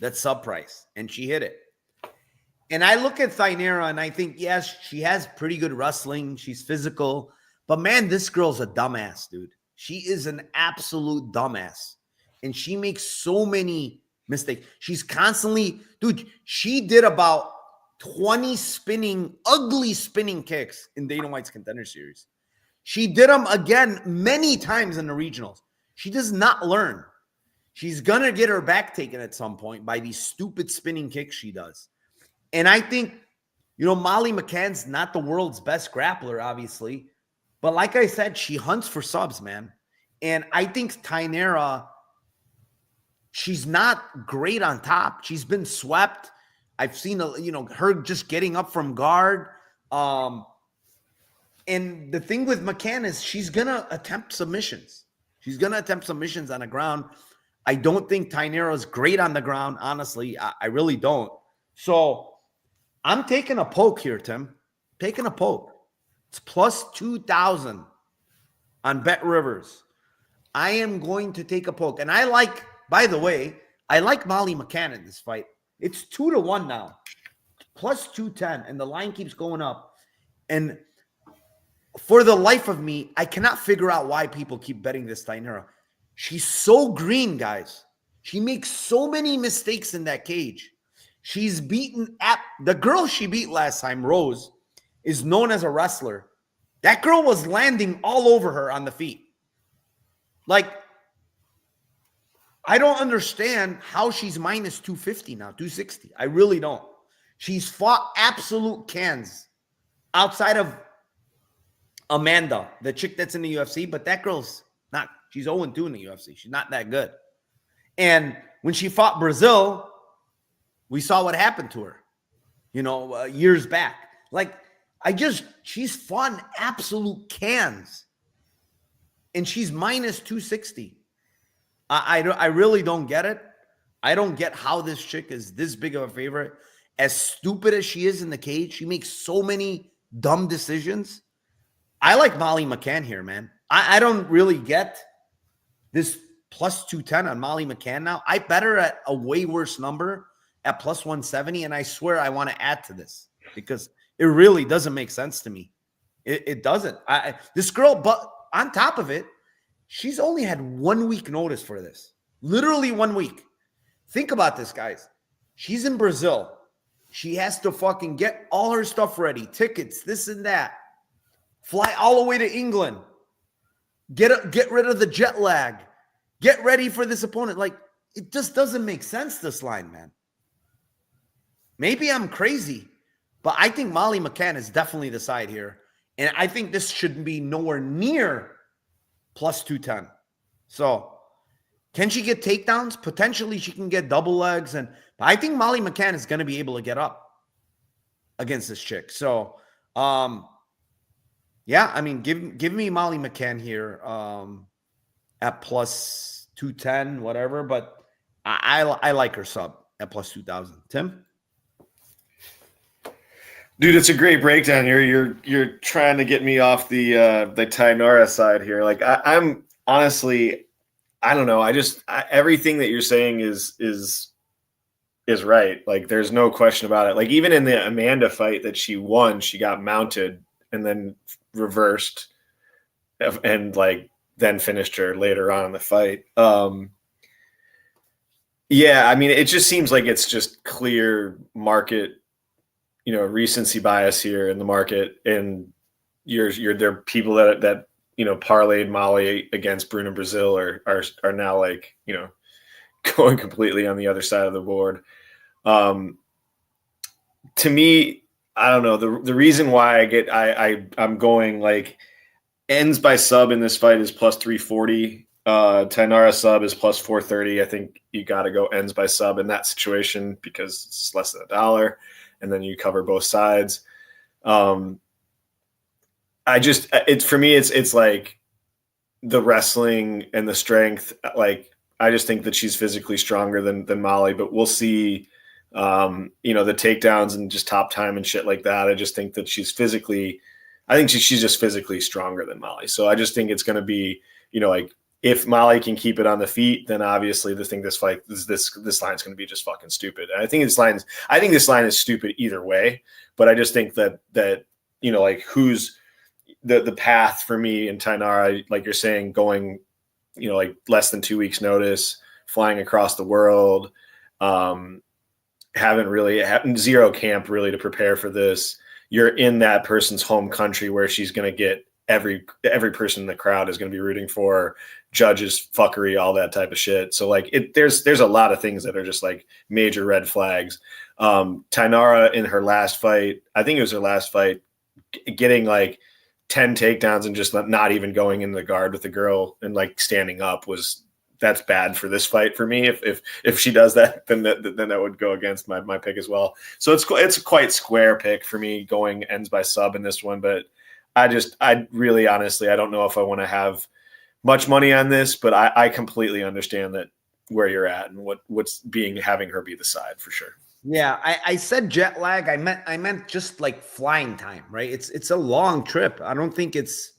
that sub price, and she hit it. And I look at Thera and I think, yes, she has pretty good wrestling. She's physical. But, man, this girl's a dumbass, dude. She is an absolute dumbass. And she makes so many mistakes. She's constantly, dude, she did about 20 ugly spinning kicks in Dana White's Contender Series. She did them again many times in the regionals. She does not learn. She's going to get her back taken at some point by these stupid spinning kicks she does. And I think, Molly McCann's not the world's best grappler, obviously. But like I said, she hunts for subs, man. And I think Thera, she's not great on top. She's been swept. I've seen, her just getting up from guard. And the thing with McCann is she's going to attempt submissions. She's going to attempt submissions on the ground. I don't think Thera is great on the ground, honestly. I really don't. So I'm taking a poke here, Tim. Taking a poke. It's plus 2,000 on Bet Rivers. I am going to take a poke. And by the way, I like Molly McCann in this fight. It's 2-1 now. Plus 210. And the line keeps going up. And for the life of me, I cannot figure out why people keep betting this Thera. She's so green, guys. She makes so many mistakes in that cage. She's beaten the girl she beat last time, Rose, is known as a wrestler. That girl was landing all over her on the feet. Like, I don't understand how she's minus 250 now, 260. I really don't. She's fought absolute cans outside of Amanda, the chick that's in the UFC, but that girl's not, she's 0-2 in the UFC. She's not that good. And when she fought Brazil, we saw what happened to her, years back. Like, she's fought absolute cans. And she's minus 260. I really don't get it. I don't get how this chick is this big of a favorite. As stupid as she is in the cage, she makes so many dumb decisions. I like Molly McCann here, man. I don't really get this plus 210 on Molly McCann now. I bet her at a way worse number at plus 170, and I swear I want to add to this because it really doesn't make sense to me. It doesn't. This girl, but on top of it, she's only had 1 week notice for this. Literally 1 week. Think about this, guys. She's in Brazil. She has to fucking get all her stuff ready. Tickets, this and that. Fly all the way to England. Get rid of the jet lag. Get ready for this opponent. Like, it just doesn't make sense, this line, man. Maybe I'm crazy, but I think Molly McCann is definitely the side here. And I think this should be nowhere near plus 210. So can she get takedowns? Potentially she can get double legs. But I think Molly McCann is going to be able to get up against this chick. So, yeah, I mean, give me Molly McCann here at plus 210, whatever. But I like her sub at plus 2,000. Tim? Dude, it's a great breakdown. You're trying to get me off the Tybura side here. Like I'm honestly, I don't know. Everything that you're saying is right. Like there's no question about it. Like even in the Amanda fight that she won, she got mounted and then reversed and like then finished her later on in the fight. Yeah, I mean, it just seems like it's just clear market, recency bias here in the market, and there are people that parlayed Molly against Bruno Brazil are now like going completely on the other side of the board. To me, I don't know, the reason why I'm going like ends by sub in this fight is plus 340. Tybura sub is plus 430. I think you got to go ends by sub in that situation because it's less than $1. And then you cover both sides. For me, it's like the wrestling and the strength. Like, I just think that she's physically stronger than Molly, but we'll see, the takedowns and just top time and shit like that. I just think that she's just physically stronger than Molly. So I just think it's going to be, like, if Molly can keep it on the feet, then obviously this line's going to be just fucking stupid. And I think this line is stupid either way. But I just think that like who's the path for me in Tybura, like you're saying, going, like less than 2 weeks notice, flying across the world, having zero camp really to prepare for this. You're in that person's home country where she's going to get every person in the crowd is going to be rooting for her, judges, fuckery, all that type of shit. So like there's a lot of things that are just like major red flags. Tybura in her last fight, I think it was her last fight, getting like 10 takedowns and just not even going in the guard with the girl and like standing up that's bad for this fight for me. If she does that, then that would go against my pick as well. So it's a quite square pick for me going ends by sub in this one, but I really honestly, I don't know if I want to have much money on this, but I completely understand that where you're at and what's having her be the side for sure. Yeah, I said jet lag. I meant just like flying time, right? It's a long trip. I don't think it's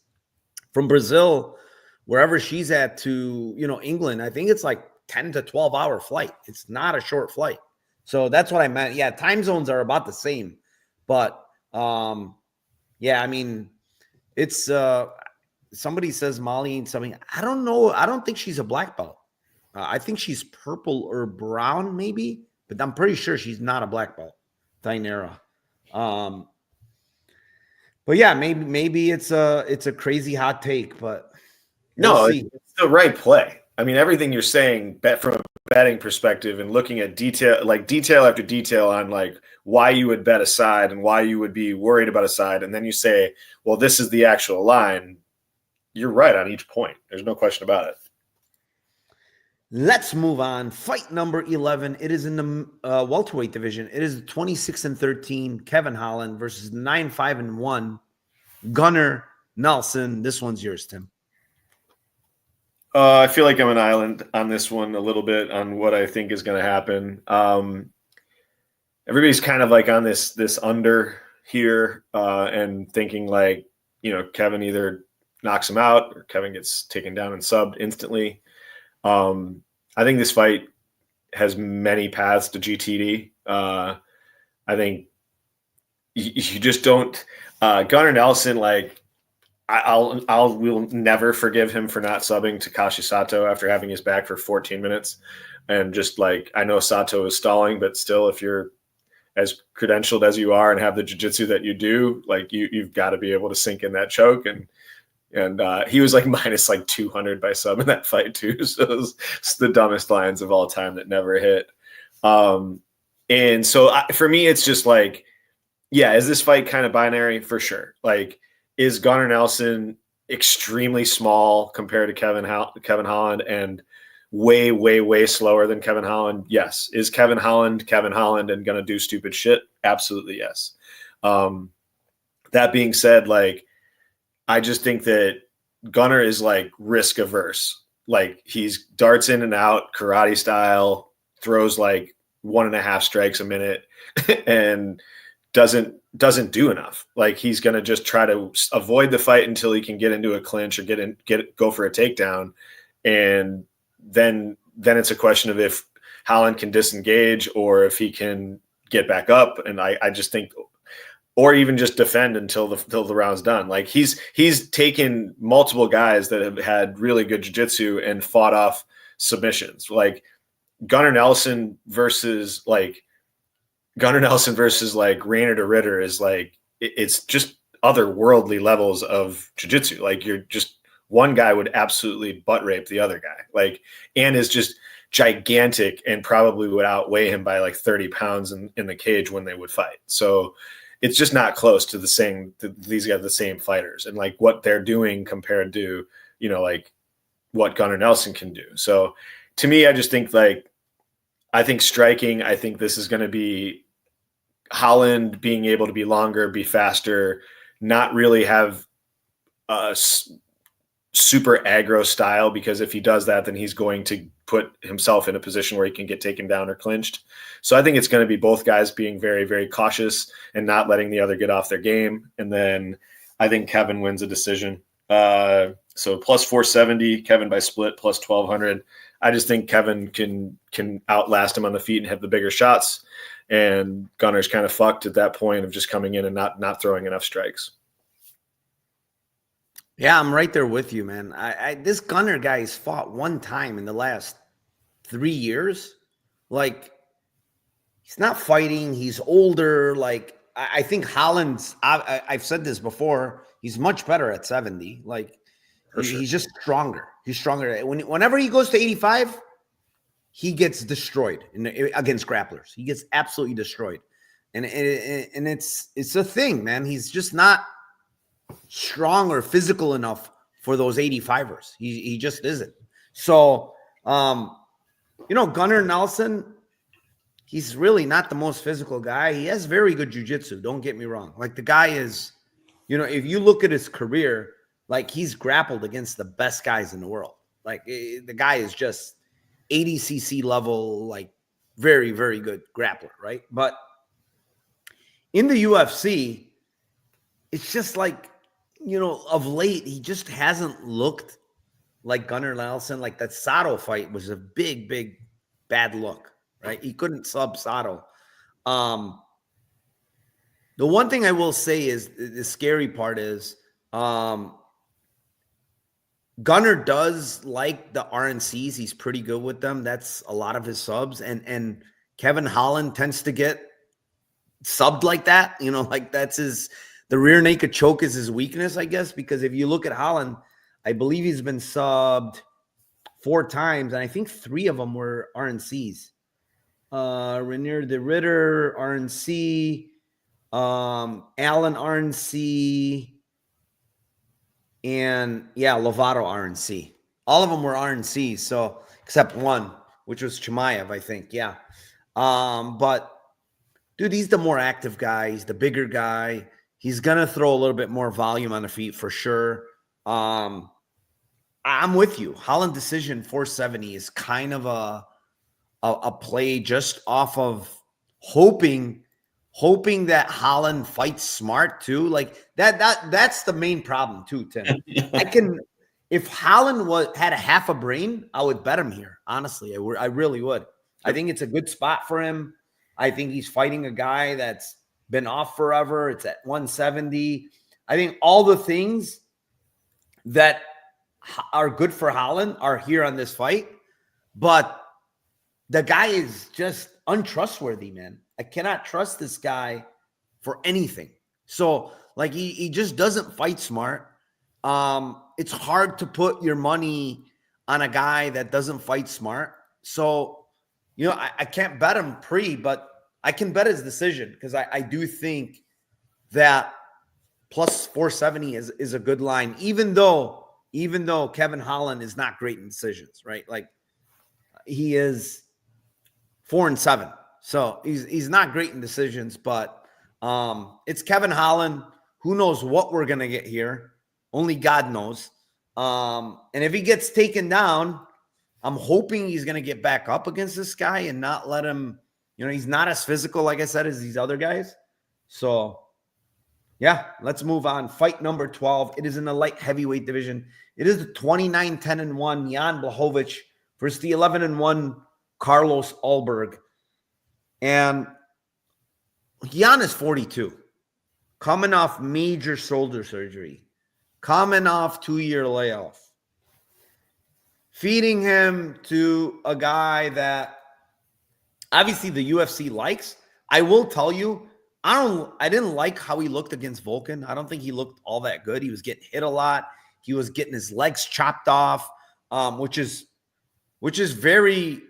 from Brazil, wherever she's at, to England. I think it's like 10 to 12 hour flight. It's not a short flight. So that's what I meant. Yeah, time zones are about the same, but yeah, I mean, it's somebody says Molly something. I don't know. I don't think she's a black belt. I think she's purple or brown, maybe, but I'm pretty sure she's not a black belt. Tybura. But yeah, maybe it's a crazy hot take, but it's the right play. I mean, everything you're saying, from a betting perspective and looking at detail after detail on like why you would bet a side and why you would be worried about a side, and then you say, well, this is the actual line. You're right on each point. There's no question about it. Let's move on. Fight number 11. It is in the welterweight division. It is 26-13 Kevin Holland versus 9-5-1 Gunnar Nelson. This one's yours, Tim. I feel like I'm an island on this one a little bit on what I think is going to happen. Everybody's kind of like on this under here and thinking like, Kevin either knocks him out or Kevin gets taken down and subbed instantly. I think this fight has many paths to GTD. I think you just don't. Gunnar Nelson, like, we'll never forgive him for not subbing Takashi Sato after having his back for 14 minutes. And just like, I know Sato is stalling, but still, if you're as credentialed as you are and have the jiu-jitsu that you do, like you've got to be able to sink in that choke. And And he was like minus like 200 by sub in that fight too. So it's the dumbest lines of all time that never hit. And so for me, it's just like, yeah, is this fight kind of binary? For sure. Like, is Gunnar Nelson extremely small compared to Kevin Holland and way, way, way slower than Kevin Holland? Yes. Is Kevin Holland and going to do stupid shit? Absolutely yes. That being said, like, I just think that Gunnar is like risk averse. Like, he's darts in and out, karate style, throws like 1.5 strikes a minute and doesn't do enough. Like, he's going to just try to avoid the fight until he can get into a clinch or go for a takedown. And then it's a question of if Holland can disengage or if he can get back up. And I just think, or even just defend until the round's done. Like, he's taken multiple guys that have had really good jiu-jitsu and fought off submissions. Like Gunnar Nelson versus like Rainer de Ritter is like, it's just otherworldly levels of jiu-jitsu. Like, you're just, one guy would absolutely butt rape the other guy. Like, and is just gigantic and probably would outweigh him by like 30 pounds in the cage when they would fight. So it's just not close to these guys, the same fighters, and like what they're doing compared to, like what Gunnar Nelson can do. So to me, I just think I think striking, I think this is going to be Holland being able to be longer, be faster, not really have a super aggro style, because if he does that, then he's going to put himself in a position where he can get taken down or clinched. So I think it's going to be both guys being very, very cautious and not letting the other get off their game. And then I think Kevin wins a decision. So plus 470, Kevin by split, plus 1200. I just think Kevin can outlast him on the feet and have the bigger shots. And Gunnar's kind of fucked at that point of just coming in and not throwing enough strikes. Yeah, I'm right there with you, man. This Gunnar guy has fought one time in the last 3 years. Like, he's not fighting. He's older. Like, I think Holland's, I've said this before, he's much better at 70. Like, he's just stronger. He's stronger. Whenever he goes to 85, he gets destroyed against grapplers. He gets absolutely destroyed. And it's a thing, man. He's just not strong or physical enough for those 85ers. He just isn't. So, Gunnar Nelson, he's really not the most physical guy. He has very good jiu-jitsu. Don't get me wrong. Like, the guy is, if you look at his career, like, he's grappled against the best guys in the world. Like, the guy is just 80cc level, like, very, very good grappler, right? But in the UFC, it's just like, of late, he just hasn't looked like Gunnar Nelson. Like, that Sato fight was a big, big, bad look, right? He couldn't sub Sato. The one thing I will say is the scary part is Gunnar does like the RNCs. He's pretty good with them. That's a lot of his subs. And Kevin Holland tends to get subbed like that. Like, that's the rear naked choke is his weakness, I guess, because if you look at Holland, I believe he's been subbed 4 times, and I think 3 of them were RNCs. Rainier de Ritter, RNC, Allen RNC, and Lovato RNC. All of them were RNCs, so except one, which was Chimaev, I think. Yeah. But dude, he's the more active guy. He's the bigger guy. He's going to throw a little bit more volume on the feet for sure. I'm with you. Holland decision 470 is kind of a play just off of hoping that Holland fights smart too. Like, that's the main problem too, Tim. If Holland had a half a brain, I would bet him here. Honestly, I really would. I think it's a good spot for him. I think he's fighting a guy that's been off forever. It's at 170. I think all the things that are good for Holland are here on this fight, but the guy is just untrustworthy, man. I cannot trust this guy for anything. So, like, he just doesn't fight smart. it's hard to put your money on a guy that doesn't fight smart. So, I can't bet him but I can bet his decision because I do think that plus 470 is a good line, even though Kevin Holland is not great in decisions, right? Like he is 4-7. So he's not great in decisions, but it's Kevin Holland. Who knows what we're going to get here? Only God knows. And if he gets taken down, I'm hoping he's going to get back up against this guy and not let him, he's not as physical, like I said, as these other guys. So, yeah, let's move on. Fight number 12. It is in the light heavyweight division. It is the 29-10-1 Jan Blachowicz versus the 11-1 Carlos Alberg. And Jan is 42, coming off major shoulder surgery, coming off 2-year layoff. Feeding him to a guy that obviously the UFC likes. I will tell you, I didn't like how he looked against Volkan. I don't think he looked all that good. He was getting hit a lot. He was getting his legs chopped off, which is very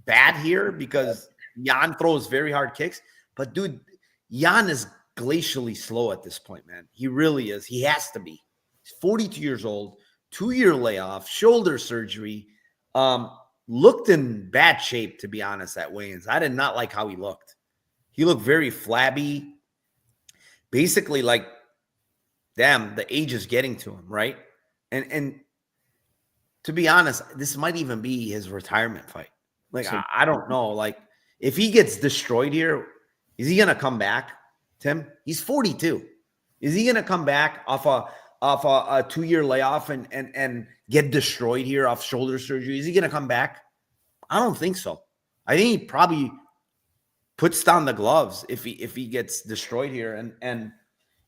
bad here because Jan throws very hard kicks. But dude, Jan is glacially slow at this point, man. He really is. He has to be. He's 42 years old. 2-year layoff, shoulder surgery, looked in bad shape, to be honest, at weigh-ins. I did not like how he looked. He looked very flabby, basically like, damn, the age is getting to him, right? And to be honest, this might even be his retirement fight. Like, I don't know. Like, if he gets destroyed here, is he going to come back, Tim? He's 42. Is he going to come back off a 2-year layoff and get destroyed here off shoulder surgery? Is he going to come back? I don't think so. I think he probably puts down the gloves if he gets destroyed here. And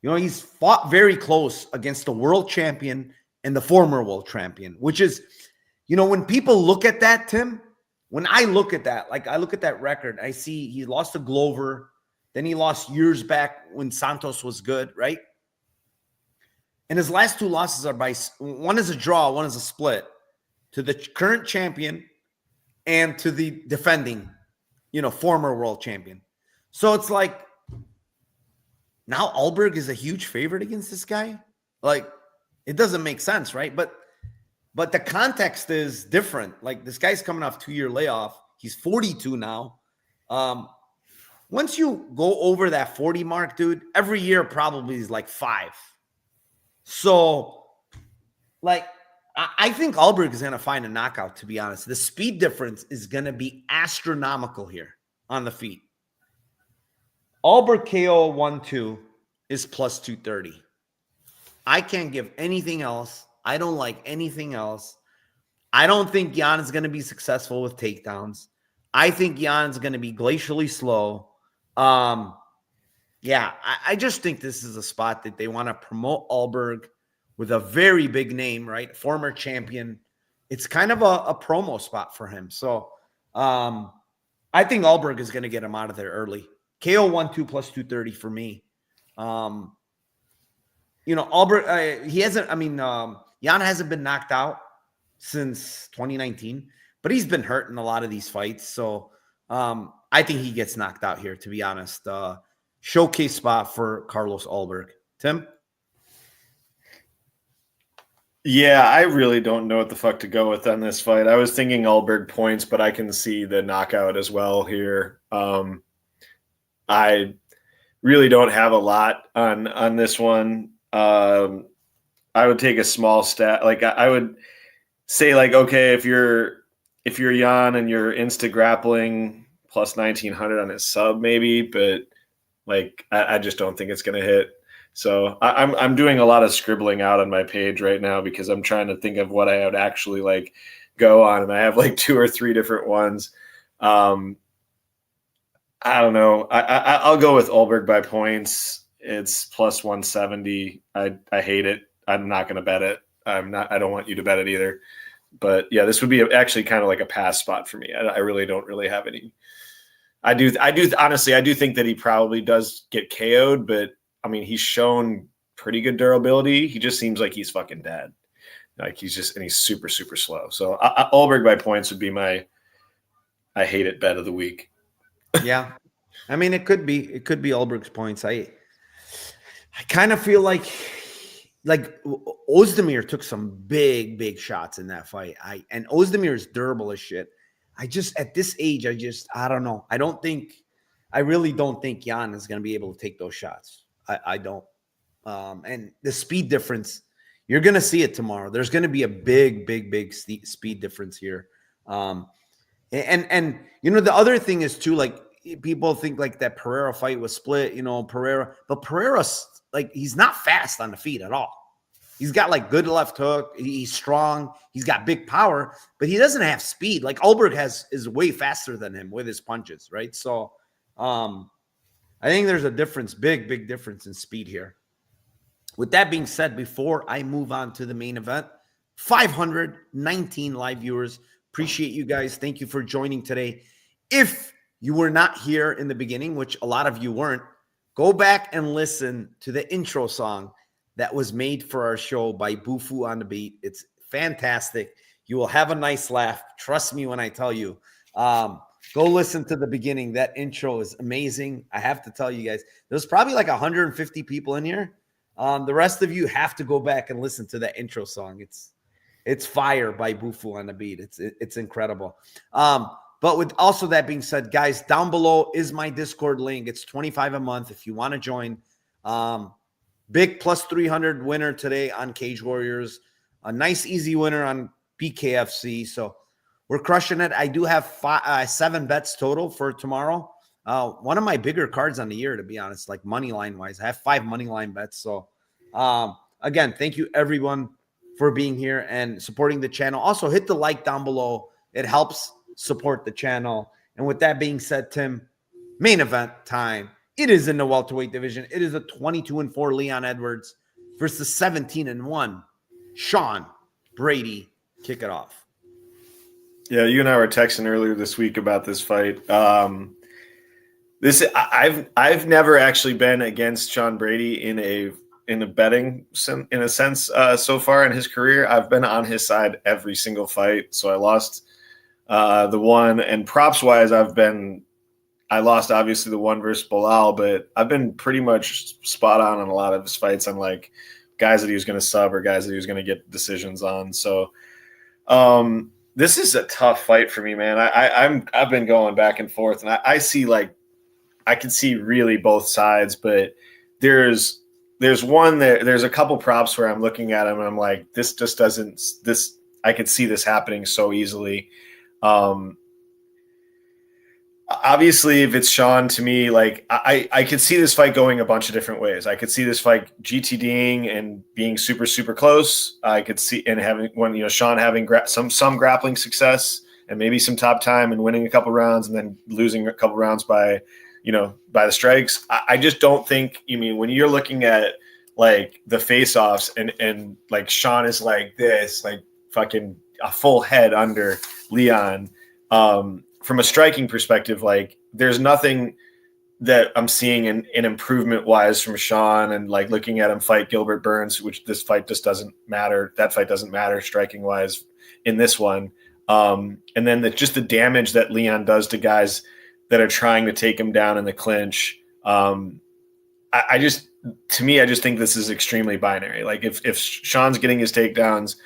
he's fought very close against the world champion and the former world champion, which is, when people look at that, Tim, when I look at that, like I look at that record, I see he lost to Glover, then he lost years back when Santos was good, right? And his last 2 losses are one is a draw, one is a split to the current champion and to the defending, former world champion. So it's like now Alberg is a huge favorite against this guy. Like it doesn't make sense, right? But the context is different. Like this guy's coming off 2-year layoff. He's 42 now. Once you go over that 40 mark, dude, every year probably is like 5. So, like, I think Alberg is going to find a knockout, to be honest. The speed difference is going to be astronomical here on the feet. Alberg KO 1-2 is plus 230. I can't give anything else. I don't like anything else. I don't think Jan is going to be successful with takedowns. I think Jan's going to be glacially slow. Yeah, I just think this is a spot that they want to promote Alberg with a very big name, right? Former champion. It's kind of a promo spot for him. So I think Alberg is going to get him out of there early. KO 1-2 plus 230 for me. Alberg, Jan hasn't been knocked out since 2019, but he's been hurt in a lot of these fights. So I think he gets knocked out here, to be honest. Showcase spot for Carlos Alberg. Tim? Yeah, I really don't know what the fuck to go with on this fight. I was thinking Alberg points, but I can see the knockout as well here. I really don't have a lot on this one. I would take a small stat. Like I would say, like, okay, if you're Jan and you're insta grappling plus 1900 on his sub, maybe, but like I just don't think it's gonna hit. So I'm doing a lot of scribbling out on my page right now because I'm trying to think of what I would actually like go on, and I have like 2 or 3 different ones. I don't know. I'll go with Alberg by points. It's plus 170. I hate it. I'm not going to bet it. I don't want you to bet it either. But yeah, this would be actually kind of like a pass spot for me. I really don't really have any. I do honestly, I do think that he probably does get KO'd, but I mean, he's shown pretty good durability. He just seems like he's fucking dead. Like he's super, super slow. So Alberg by points would be my I hate it bet of the week. Yeah. I mean, it could be Alberg's points. I kind of feel like Ozdemir took some big shots in that fight. And Ozdemir is durable as shit. I just, at this age, I don't know. I really don't think Jan is going to be able to take those shots. I don't. And the speed difference, you're going to see it tomorrow. There's going to be a big speed difference here. And the other thing is too, like, people think like that Pereira fight was split, but Pereira's like, he's not fast on the feet at all. He's got like good left hook. He's strong. He's got big power, but he doesn't have speed. Like Alberg is way faster than him with his punches. Right. So, I think there's a difference, big difference in speed here. With that being said, before I move on to the main event, 519 live viewers. Appreciate you guys. Thank you for joining today. If you were not here in the beginning, which a lot of you weren't, go back and listen to the intro song that was made for our show by Bufu on the Beat. It's fantastic. You will have a nice laugh. Trust me when I tell you. Go listen to the beginning. That intro is amazing. I have to tell you guys, there's probably like 150 people in here. The rest of you have to go back and listen to that intro song. It's fire by Bufu on the Beat. It's incredible. But with also that being said, guys, down below is my Discord link. It's $25 a month if you want to join. Big plus 300 winner today on Cage Warriors. A nice, easy winner on BKFC. So we're crushing it. I do have 7 bets total for tomorrow. One of my bigger cards on the year, to be honest, like money line wise. I have 5 money line bets. So again, thank you everyone for being here and supporting the channel. Also hit the like down below. It helps support the channel. And with that being said, Tim, main event time. It is in the welterweight division. It is a 22-4 Leon Edwards versus 17-1 Sean Brady. Kick it off. Yeah, you and I were texting earlier this week about this fight. I've never actually been against Sean Brady in a betting in a sense so far in his career. I've been on his side every single fight. So I lost the one, and props wise, I lost obviously the one versus Bilal, but I've been pretty much spot on a lot of his fights on like guys that he was going to sub or guys that he was going to get decisions on. So this is a tough fight for me, man. I've been going back and forth, and I see like I can see really both sides, but there's a couple props where I'm looking at them and I'm like, this just doesn't this. I could see this happening so easily. Obviously, if it's Sean, to me, like I could see this fight going a bunch of different ways. I could see this fight GTDing and being super, super close. I could see and having Sean having some grappling success and maybe some top time and winning a couple rounds and then losing a couple rounds by the strikes. I just don't think. When you're looking at like the face-offs and like Sean is like this, like fucking a full head under Leon. From a striking perspective, like there's nothing that I'm seeing in improvement wise from Sean, and like looking at him fight Gilbert Burns, which this fight just doesn't matter. That fight doesn't matter striking wise in this one. And then just the damage that Leon does to guys that are trying to take him down in the clinch. I just think this is extremely binary. Like if Sean's getting his takedowns,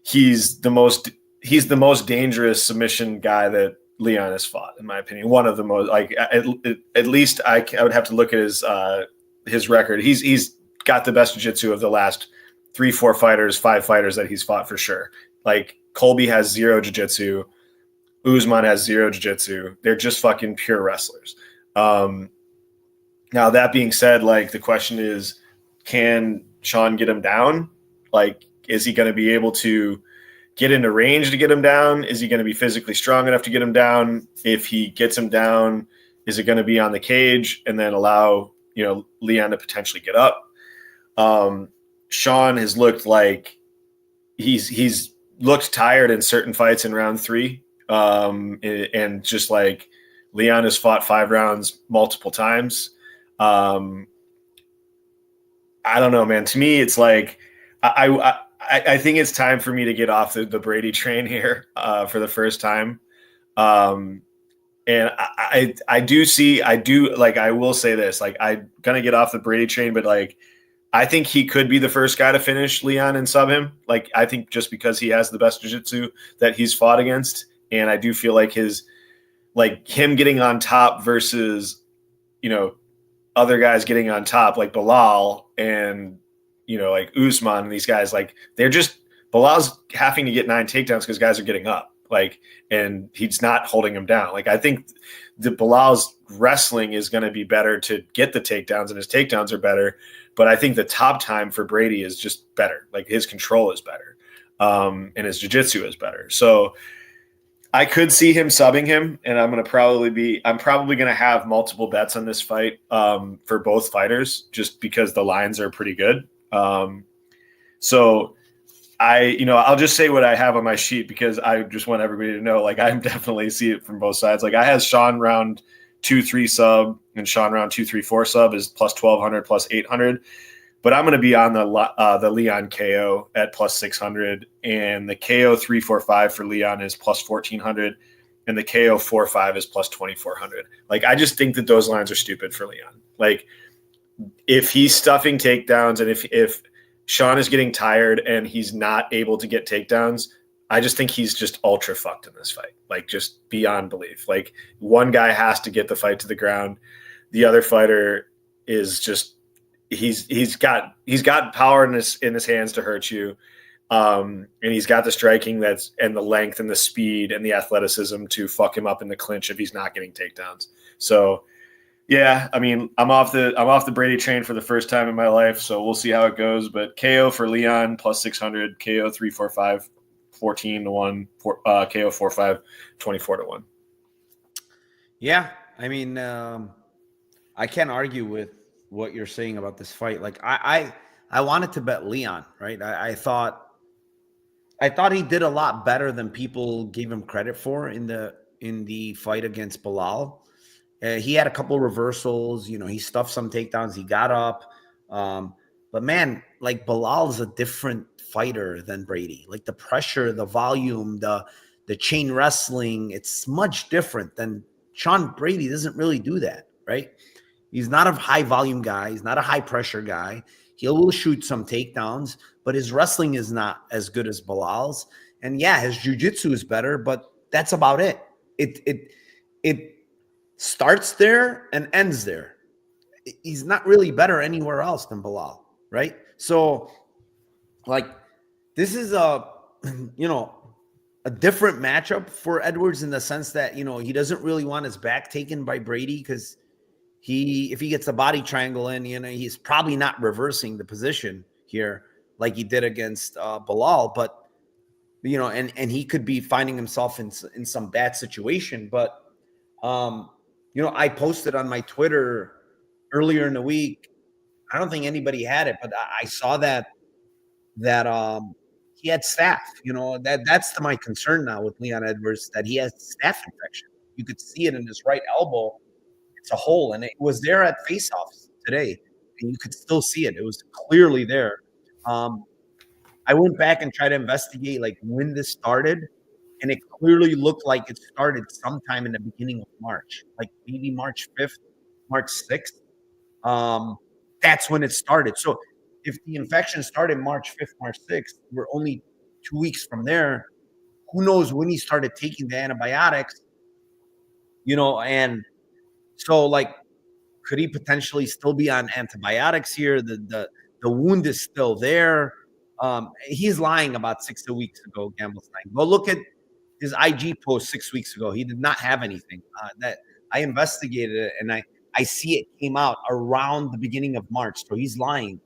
he's the most dangerous submission guy that Leon has fought, in my opinion. One of the most, like at least I would have to look at his record. He's got the best jiu-jitsu of the last 3-4 fighters, 5 fighters that he's fought for sure. Like Colby has 0 jiu-jitsu, Usman has 0 jiu-jitsu. They're just fucking pure wrestlers. Now that being said, like the question is, can Sean get him down? Like, is he going to be able to get into range to get him down? Is he going to be physically strong enough to get him down? If he gets him down, is it going to be on the cage and then allow, Leon to potentially get up? Sean has looked like he's looked tired in certain fights in round 3. And just like Leon has fought 5 rounds multiple times. I don't know, man. To me, it's like I think it's time for me to get off the Brady train here for the first time. And I do like, I will say this, like, I'm gonna get off the Brady train, but like, I think he could be the first guy to finish Leon and sub him. Like, I think just because he has the best jiu-jitsu that he's fought against. And I do feel like him getting on top versus, other guys getting on top, like Bilal and, like Usman and these guys, like, Bilal's having to get 9 takedowns because guys are getting up, like, and he's not holding them down. Like, I think the Bilal's wrestling is going to be better to get the takedowns, and his takedowns are better. But I think the top time for Brady is just better. Like, his control is better, and his jiu-jitsu is better. So I could see him subbing him, and I'm probably going to have multiple bets on this fight for both fighters, just because the lines are pretty good. So I'll just say what I have on my sheet, because I just want everybody to know, like, I definitely see it from both sides. Like, I have Sean round 2-3 sub and Sean round 2-3-4 sub is plus 1,200, plus 800. But I'm going to be on the Leon KO at plus 600, and the KO 345 for Leon is plus 1,400, and the KO 45 is plus 2,400. Like, I just think that those lines are stupid for Leon. Like, if he's stuffing takedowns, and if Sean is getting tired and he's not able to get takedowns, I just think he's just ultra fucked in this fight, like, just beyond belief. Like, one guy has to get the fight to the ground. The other fighter is just, he's got power in his hands to hurt you. And he's got the striking and the length and the speed and the athleticism to fuck him up in the clinch if he's not getting takedowns. So yeah, I mean, I'm off the Brady train for the first time in my life, so we'll see how it goes. But KO for Leon plus 600, KO 345, 14-1, KO 45, 24-1. Yeah, I mean, I can't argue with what you're saying about this fight. Like, I wanted to bet Leon, right? I thought he did a lot better than people gave him credit for in the fight against Bilal. He had a couple reversals, he stuffed some takedowns, he got up. But man, like, Bilal's a different fighter than Brady. Like, the pressure, the volume, the chain wrestling, it's much different than Sean. Brady doesn't really do that, right? He's not a high volume guy. He's not a high pressure guy. He will shoot some takedowns, but his wrestling is not as good as Bilal's. And yeah, his jiu-jitsu is better, but that's about it. It starts there and ends there. He's not really better anywhere else than Bilal, right? So, like, this is a different matchup for Edwards in the sense that, he doesn't really want his back taken by Brady, because if he gets the body triangle in, he's probably not reversing the position here like he did against Bilal, but and he could be finding himself in some bad situation. But I posted on my Twitter earlier in the week. I don't think anybody had it, but I saw that he had staph. That's my concern now with Leon Edwards, that he has staph infection. You could see it in his right elbow. It's a hole, and it was there at face-offs today, and you could still see it. It was clearly there. I went back and tried to investigate, like, when this started, and it clearly looked like it started sometime in the beginning of March, like maybe March 5th, March 6th. That's when it started. So if the infection started March 5th, March 6th, we're only 2 weeks from there. Who knows when he started taking the antibiotics, and so, like, could he potentially still be on antibiotics here? The wound is still there. He's lying about 6 weeks ago, Gamblestein. Go look at his IG post 6 weeks ago. He did not have anything. That I investigated it, and I see it came out around the beginning of March. So he's lying.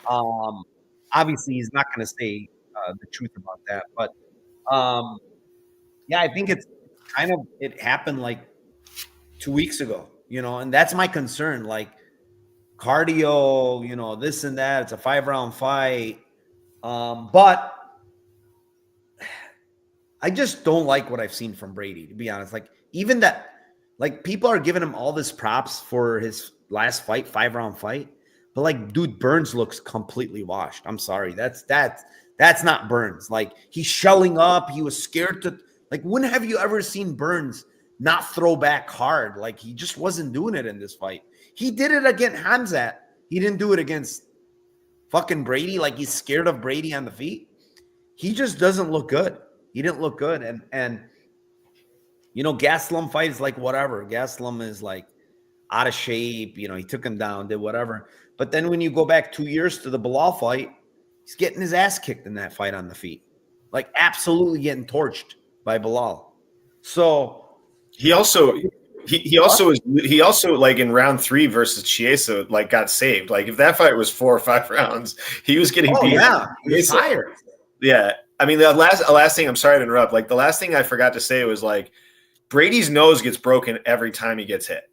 Obviously, he's not going to say the truth about that. But yeah, I think it happened like 2 weeks ago. And that's my concern. Like, cardio, this and that. It's a 5-round fight. But I just don't like what I've seen from Brady, to be honest. Like, even that, like, people are giving him all this props for his last fight, 5-round fight. But like, dude, Burns looks completely washed. I'm sorry. That's not Burns. Like, he's shelling up. He was scared to, like, when have you ever seen Burns not throw back hard? Like, he just wasn't doing it in this fight. He did it against Hamzat. He didn't do it against fucking Brady. Like, he's scared of Brady on the feet. He just doesn't look good. He didn't look good. And you know, Gastelum fight is like whatever. Gastelum is like out of shape. You know, he took him down, did whatever. But then when you go back 2 years to the Bilal fight, he's getting his ass kicked in that fight on the feet. Like, absolutely getting torched by Bilal. So he also like in round 3 versus Chiesa, like, got saved. Like, if that fight was 4 or 5 rounds, he was getting beat. Yeah, he was tired. Yeah. I mean, the last thing, I'm sorry to interrupt. Like, the last thing I forgot to say was, like, Brady's nose gets broken every time he gets hit.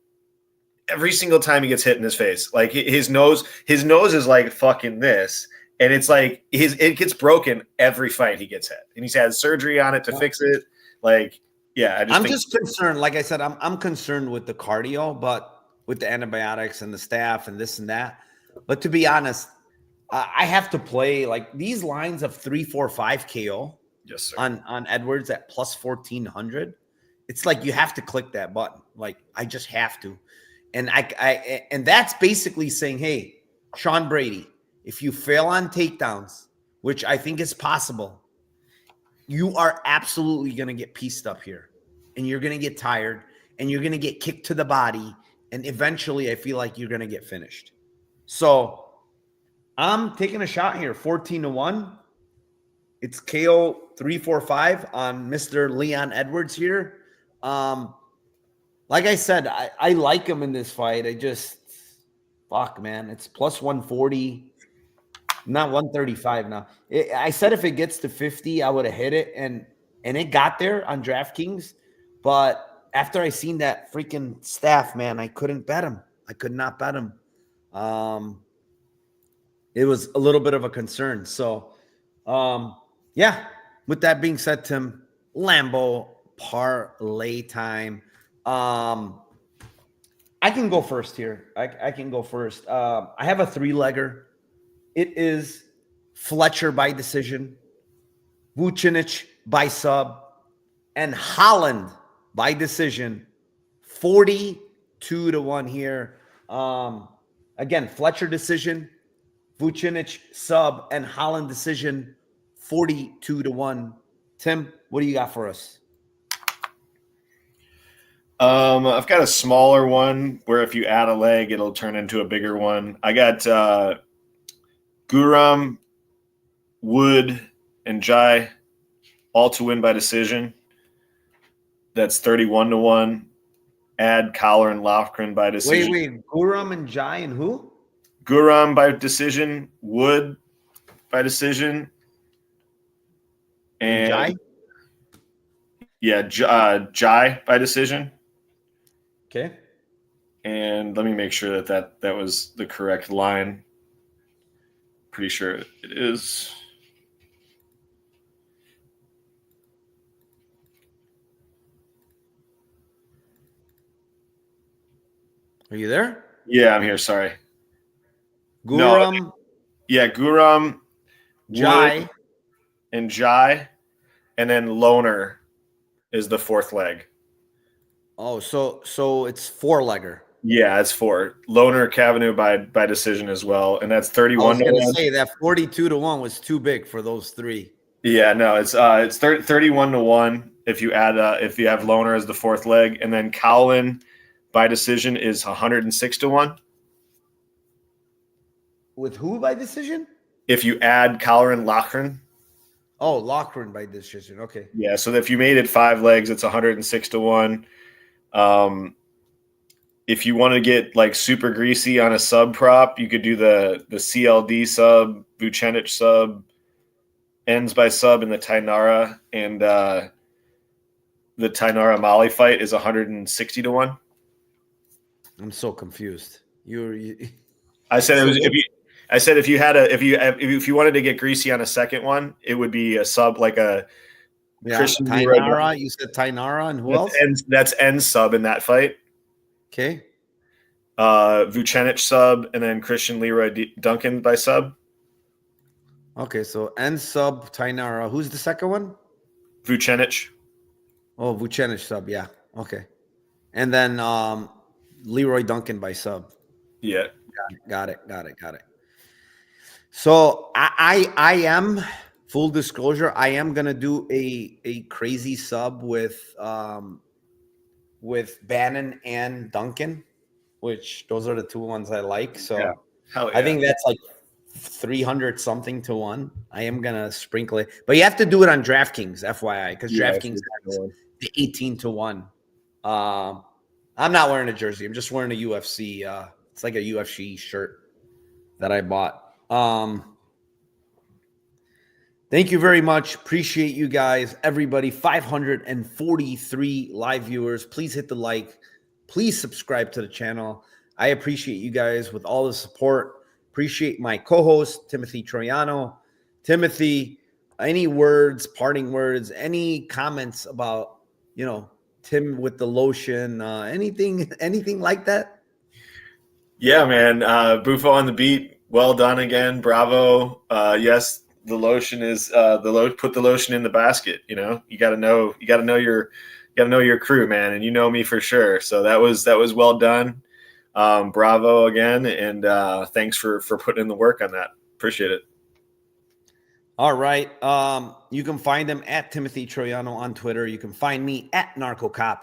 Every single time he gets hit in his face. Like, his nose is like fucking this. And it's like it gets broken every fight he gets hit. And he's had surgery on it to fix it. Like, yeah, I'm just concerned. Like I said, I'm concerned with the cardio, but with the antibiotics and the staff and this and that. But to be honest, I have to play like these lines of 3, 4, 5 KO. Yes, sir. On Edwards at plus 1400. It's like you have to click that button. Like, I just have to. And and that's basically saying, hey, Sean Brady, if you fail on takedowns, which I think is possible, you are absolutely going to get pieced up here. And you're going to get tired. And you're going to get kicked to the body. And eventually, I feel like you're going to get finished. So I'm taking a shot here, 14-1. It's KO 345 on Mr. Leon Edwards here. Like I said, I like him in this fight. I just, fuck, man. It's plus 140, not 135 now. I said if it gets to 50, I would have hit it. And it got there on DraftKings. But after I seen that freaking staff, man, I couldn't bet him. I could not bet him. It was a little bit of a concern. So, yeah, with that being said, Tim, Lambo parlay time. I can go first here. I can go first. I have a 3-legger. It is Fletcher by decision, Vucinic by sub, and Holland by decision. 42-1 here. Again, Fletcher decision, Vucinic sub, and Holland decision. 42-1. Tim, what do you got for us? I've got a smaller one where if you add a leg, it'll turn into a bigger one. I got Guram, Wood, and Jai all to win by decision. That's 31-1. Add Collar and Logren by decision. Wait. Guram and Jai and who? Guram by decision, Wood by decision, and Jai? Yeah, Jai by decision. Okay. And let me make sure that was the correct line. Pretty sure it is. Are you there? Yeah, I'm here. Sorry. Guram, No, yeah, Guram, Jai, Wood, and Jai, and then Loner is the 4th leg. Oh, so it's 4-legger. Yeah, it's 4. Loner, Kavanaugh by decision as well, and that's 31-1. I was going to say that 42-1 was too big for those 3. Yeah, no, it's 31-1 if you add if you have Loner as the 4th leg, and then Cowlin by decision is 106-1. With who by decision? If you add Collar and Logren. Oh, Logren by decision. Okay. Yeah, so if you made it 5 legs, it's 106-1. If you want to get like super greasy on a sub prop, you could do the CLD sub, Vucinic sub, ends by sub in the Tainara, and the Tainara Mali fight is 160-1. I'm so confused. I said it was if you wanted to get greasy on a second one, it would be a sub like a Christian Tainara. You said Tainara and who else? That's end sub in that fight. Okay. Vucenic sub, and then Christian Leroy Duncan by sub. Okay, so N sub Tainara. Who's the second one? Vucenic. Oh, Vucenic sub. Yeah. Okay. And then Leroy Duncan by sub. Yeah. Got it. So I am, full disclosure, I am gonna do a crazy sub with Bannon and Duncan, which those are the two ones I like. So Yeah. Hell yeah. I think that's like 300 something to 1. I am gonna sprinkle it, but you have to do it on DraftKings, FYI, because DraftKings has the 18 to 1. I'm not wearing a jersey. I'm just wearing a UFC. It's like a UFC shirt that I bought. Thank you very much. Appreciate you guys, everybody. 543 live viewers. Please hit the like. Please subscribe to the channel. I appreciate you guys with all the support. Appreciate my co-host, Timothy Troiano. Timothy, any words, parting words, any comments about, Tim with the lotion, anything like that? Yeah, man. Bufo on the beat. Well done again. Bravo. Yes, the lotion is put the lotion in the basket. You gotta know your crew, man, and you know me for sure. So that was well done. Bravo again, and thanks for putting in the work on that. Appreciate it. All right. You can find him at Timothy Troiano on Twitter. You can find me at Narcocop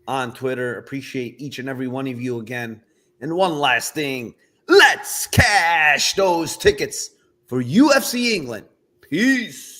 on Twitter. Appreciate each and every one of you again. And one last thing, let's cash those tickets for UFC England. Peace.